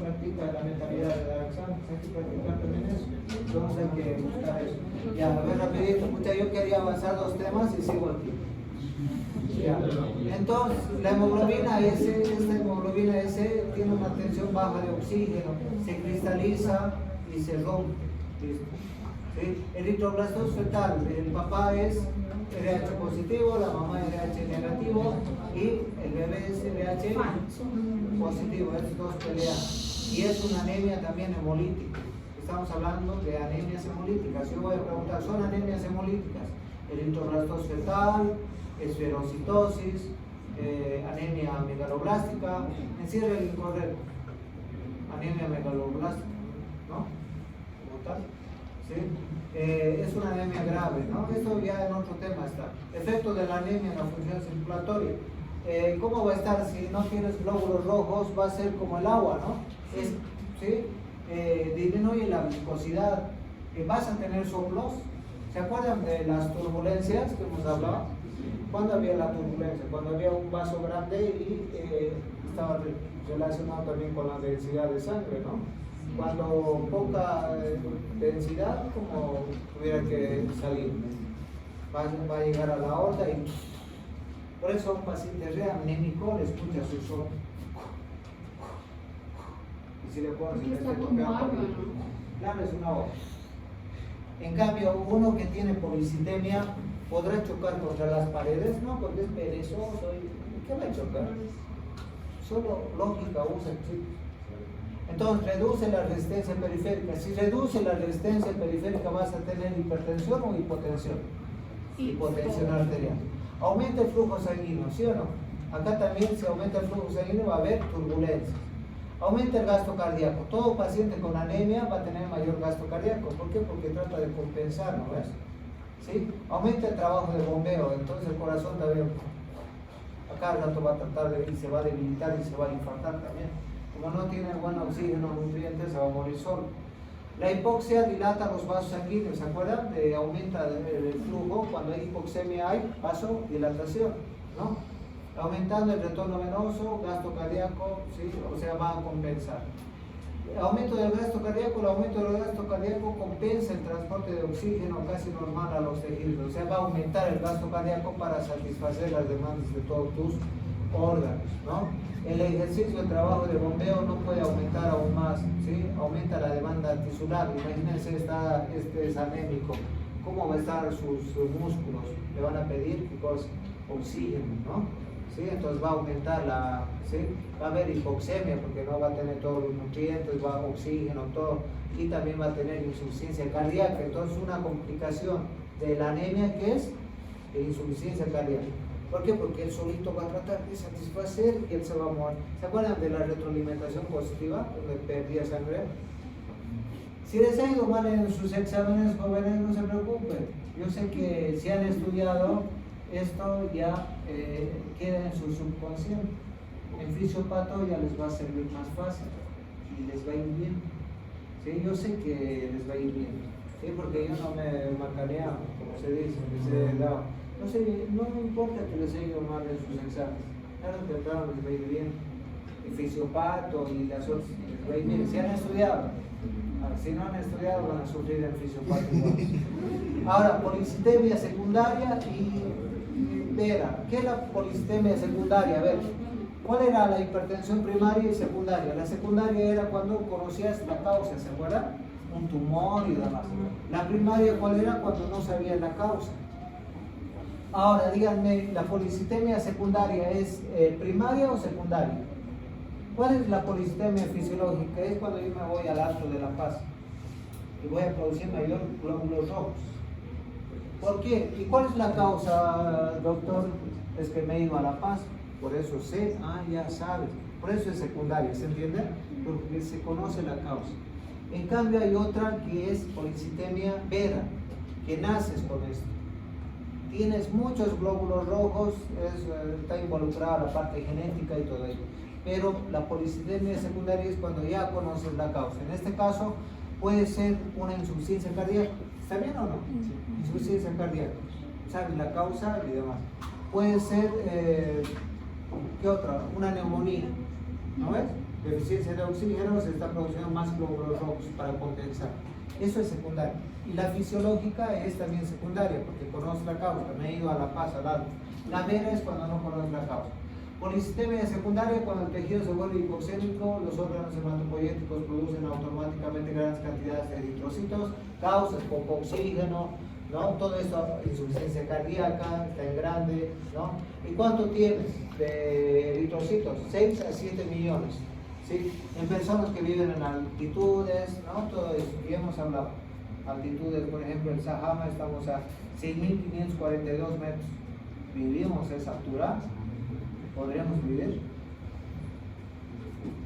practicas la mentalidad de dar exámenes. Hay que practicar también eso. Entonces hay que buscar eso. Ya, a ver rapidito. Escucha, yo quería avanzar 2 temas y sigo aquí. Ya. Entonces, la hemoglobina S, esta hemoglobina S tiene una tensión baja de oxígeno, se cristaliza y se rompe. ¿Listo? ¿Sí? Eritroblastos fetal, el papá es RH positivo, la mamá es RH negativo y el bebé es RH positivo, estos dos pelean. Y es una anemia también hemolítica. Estamos hablando de anemias hemolíticas. Yo voy a preguntar, ¿son anemias hemolíticas? Eritroblastos fetal, esferocitosis, anemia megaloblástica, encierra el incorrecto, anemia megaloblástica, ¿no? ¿Cómo tal? ¿Sí? Es una anemia grave, ¿no? Esto ya en otro tema está. Efecto de la anemia en la función circulatoria. ¿Cómo va a estar si no tienes glóbulos rojos? Va a ser como el agua, ¿no? ¿Sí? Disminuye la viscosidad. Vas a tener soplos. ¿Se acuerdan de las turbulencias que hemos hablado? ¿Cuándo había la turbulencia? Cuando había un vaso grande y estaba relacionado también con la densidad de sangre, ¿no? Cuando poca densidad, como tuviera que salir, va a llegar a la aorta y por eso un paciente anémico le escucha su son. Y si le ponen Porque está como agua, ¿no? Claro, es una agua. En cambio, uno que tiene policitemia podrá chocar contra las paredes, no, porque es perezoso. ¿Qué va a chocar? Solo lógica usa, chicos. Entonces, reduce la resistencia periférica. Si reduce la resistencia periférica, vas a tener hipertensión o hipotensión. Hipotensión arterial. Aumenta el flujo sanguíneo, ¿sí o no? Acá también, si aumenta el flujo sanguíneo, va a haber turbulencias. Aumenta el gasto cardíaco. Todo paciente con anemia va a tener mayor gasto cardíaco. ¿Por qué? Porque trata de compensar, ¿no ves? ¿Sí? Aumenta el trabajo de bombeo, entonces el corazón también a cada rato va a tratar de, y se va a debilitar y se va a infartar también. Como no tiene buen oxígeno, nutrientes, se va a morir solo. La hipoxia dilata los vasos sanguíneos, ¿se acuerdan? Aumenta el flujo, cuando hay hipoxemia hay vasodilatación, ¿no? Aumentando el retorno venoso, gasto cardíaco, ¿sí? O sea, va a compensar. Aumento del gasto cardíaco, el aumento del gasto cardíaco compensa el transporte de oxígeno casi normal a los tejidos, o sea, va a aumentar el gasto cardíaco para satisfacer las demandas de todos tus órganos, ¿no? El ejercicio de trabajo de bombeo no puede aumentar aún más, ¿sí? Aumenta la demanda tisular. Imagínense, este es anémico, ¿cómo va a estar sus músculos? Le van a pedir, ¿qué cosa? Oxígeno, ¿no? ¿Sí? Entonces va a aumentar ¿sí? Va a haber hipoxemia porque no va a tener todos los nutrientes, va a oxígeno, todo, y también va a tener insuficiencia cardíaca. Entonces una complicación de la anemia que es insuficiencia cardíaca. ¿Por qué? Porque él solito va a tratar de satisfacer y él se va a mover. ¿Se acuerdan de la retroalimentación positiva, donde perdía sangre? Si les ha ido mal en sus exámenes, jóvenes, no se preocupen. Yo sé que si han estudiado, esto ya queda en su subconsciente. En fisiopato ya les va a servir más fácil y les va a ir bien. ¿Sí? Yo sé que les va a ir bien, ¿sí? Porque yo no me macaneaba, como se dice, no sé, no me importa que les haya ido mal en sus exámenes, claro que temprano les va a ir bien. El fisiopato y las otras les va a ir bien. Si han estudiado, si no han estudiado van a sufrir el fisiopato igual. Ahora, policitemia secundaria y vera. ¿Qué es la policitemia secundaria? A ver, ¿cuál era la hipertensión primaria y secundaria? La secundaria era cuando conocías la causa, ¿se acuerdan? Un tumor y demás. La primaria, ¿cuál era? Cuando no sabías la causa. Ahora, díganme, ¿la policitemia secundaria es primaria o secundaria? ¿Cuál es la policitemia fisiológica? Es cuando yo me voy al Alto de La Paz y voy a producir mayor glóbulos rojos. ¿Por qué? ¿Y cuál es la causa, doctor? Es que me he ido a La Paz. Por eso sé, ya sabes. Por eso es secundaria, ¿se entiende? Porque se conoce la causa. En cambio hay otra que es policitemia vera, que naces con esto. Tienes muchos glóbulos rojos, está involucrada la parte genética y todo ello. Pero la policitemia secundaria es cuando ya conoces la causa. En este caso puede ser una insuficiencia cardíaca. ¿Está bien o no? Insuficiencia cardíaca. ¿Sabes la causa y demás? Puede ser, ¿qué otra? Una neumonía. ¿No ves? Deficiencia de oxígeno, se está produciendo más glóbulos rojos para compensar. Eso es secundario. Y la fisiológica es también secundaria, porque conoce la causa. Me he ido a La Paz, al lado. La vera es cuando no conoce la causa. Policitemia secundaria, cuando el tejido se vuelve hipoxémico, los órganos hematopoyéticos producen automáticamente grandes cantidades de eritrocitos, causas poco oxígeno, ¿no? Todo esto, insuficiencia cardíaca, está en grande, ¿no? ¿Y cuánto tienes de eritrocitos? 6 a 7 millones, ¿sí? En personas que viven en altitudes, ¿no? Todo eso, ya hemos hablado. Altitudes, por ejemplo, en Sajama estamos a 6.542 metros. ¿Vivimos a esa altura? ¿Podríamos vivir?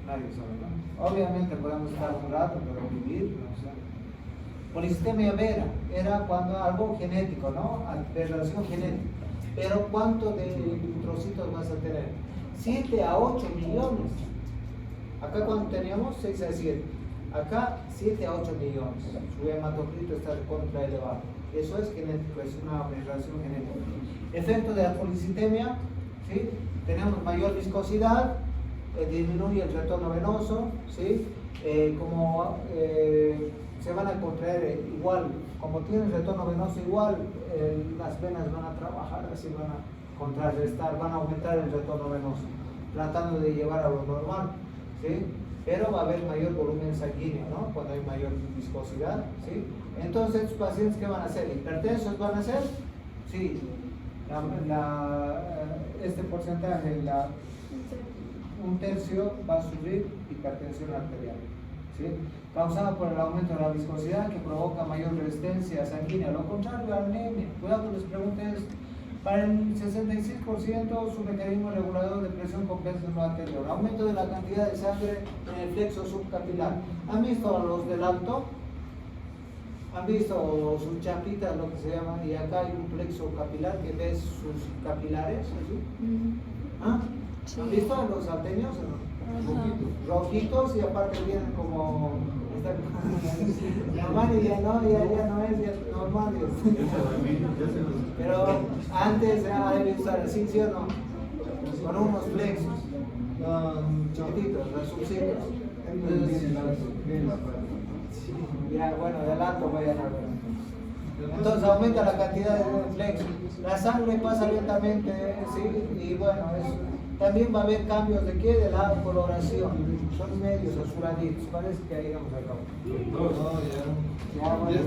Nadie sabe, ¿no? Obviamente podemos estar un rato, pero vivir, no sé. Policitemia vera era cuando algo genético, ¿no? Alteración genética. Pero ¿cuánto de eritrocitos vas a tener? 7 a 8 millones. Acá cuando teníamos 6 a 7. Acá 7 a 8 millones. Su hematocrito está contra elevado. Eso es genético, es una alteración genética. Efecto de la policitemia, ¿sí? Tenemos mayor viscosidad, disminuye el retorno venoso, ¿sí? Se van a contraer igual, como tienen retorno venoso igual, las venas van a trabajar, así van a contrarrestar, van a aumentar el retorno venoso, tratando de llevar a lo normal, ¿sí? Pero va a haber mayor volumen sanguíneo, ¿no? Cuando hay mayor viscosidad, ¿sí? Entonces, estos pacientes, ¿qué van a hacer? ¿Hipertensos van a ser? Sí. Este porcentaje, un tercio va a sufrir hipertensión arterial, ¿sí? Causada por el aumento de la viscosidad que provoca mayor resistencia sanguínea. Lo contrario, la anemia. Cuidado que les preguntes, para el 66% su mecanismo regulador de presión compensa lo anterior. Aumento de la cantidad de sangre en el flexo subcapilar. ¿Han visto a los del alto? ¿Han visto sus chapitas, lo que se llama? Y acá hay un plexo capilar que ves sus capilares, ¿sí? ¿Ah? ¿Han visto a los salteños? Rojitos y aparte vienen como normal y ya no es normal. Pero antes era de usar así, ¿sí o no? Con unos plexos chiquititos, los subcitos. Ya, bueno, de alto voy a ver. Entonces aumenta la cantidad de flexos. La sangre pasa lentamente, ¿sí? Y bueno, también va a haber cambios de qué? De la coloración. Son medios azuladitos. Parece que ahí vamos a acabar. No, ya. Ya, bueno.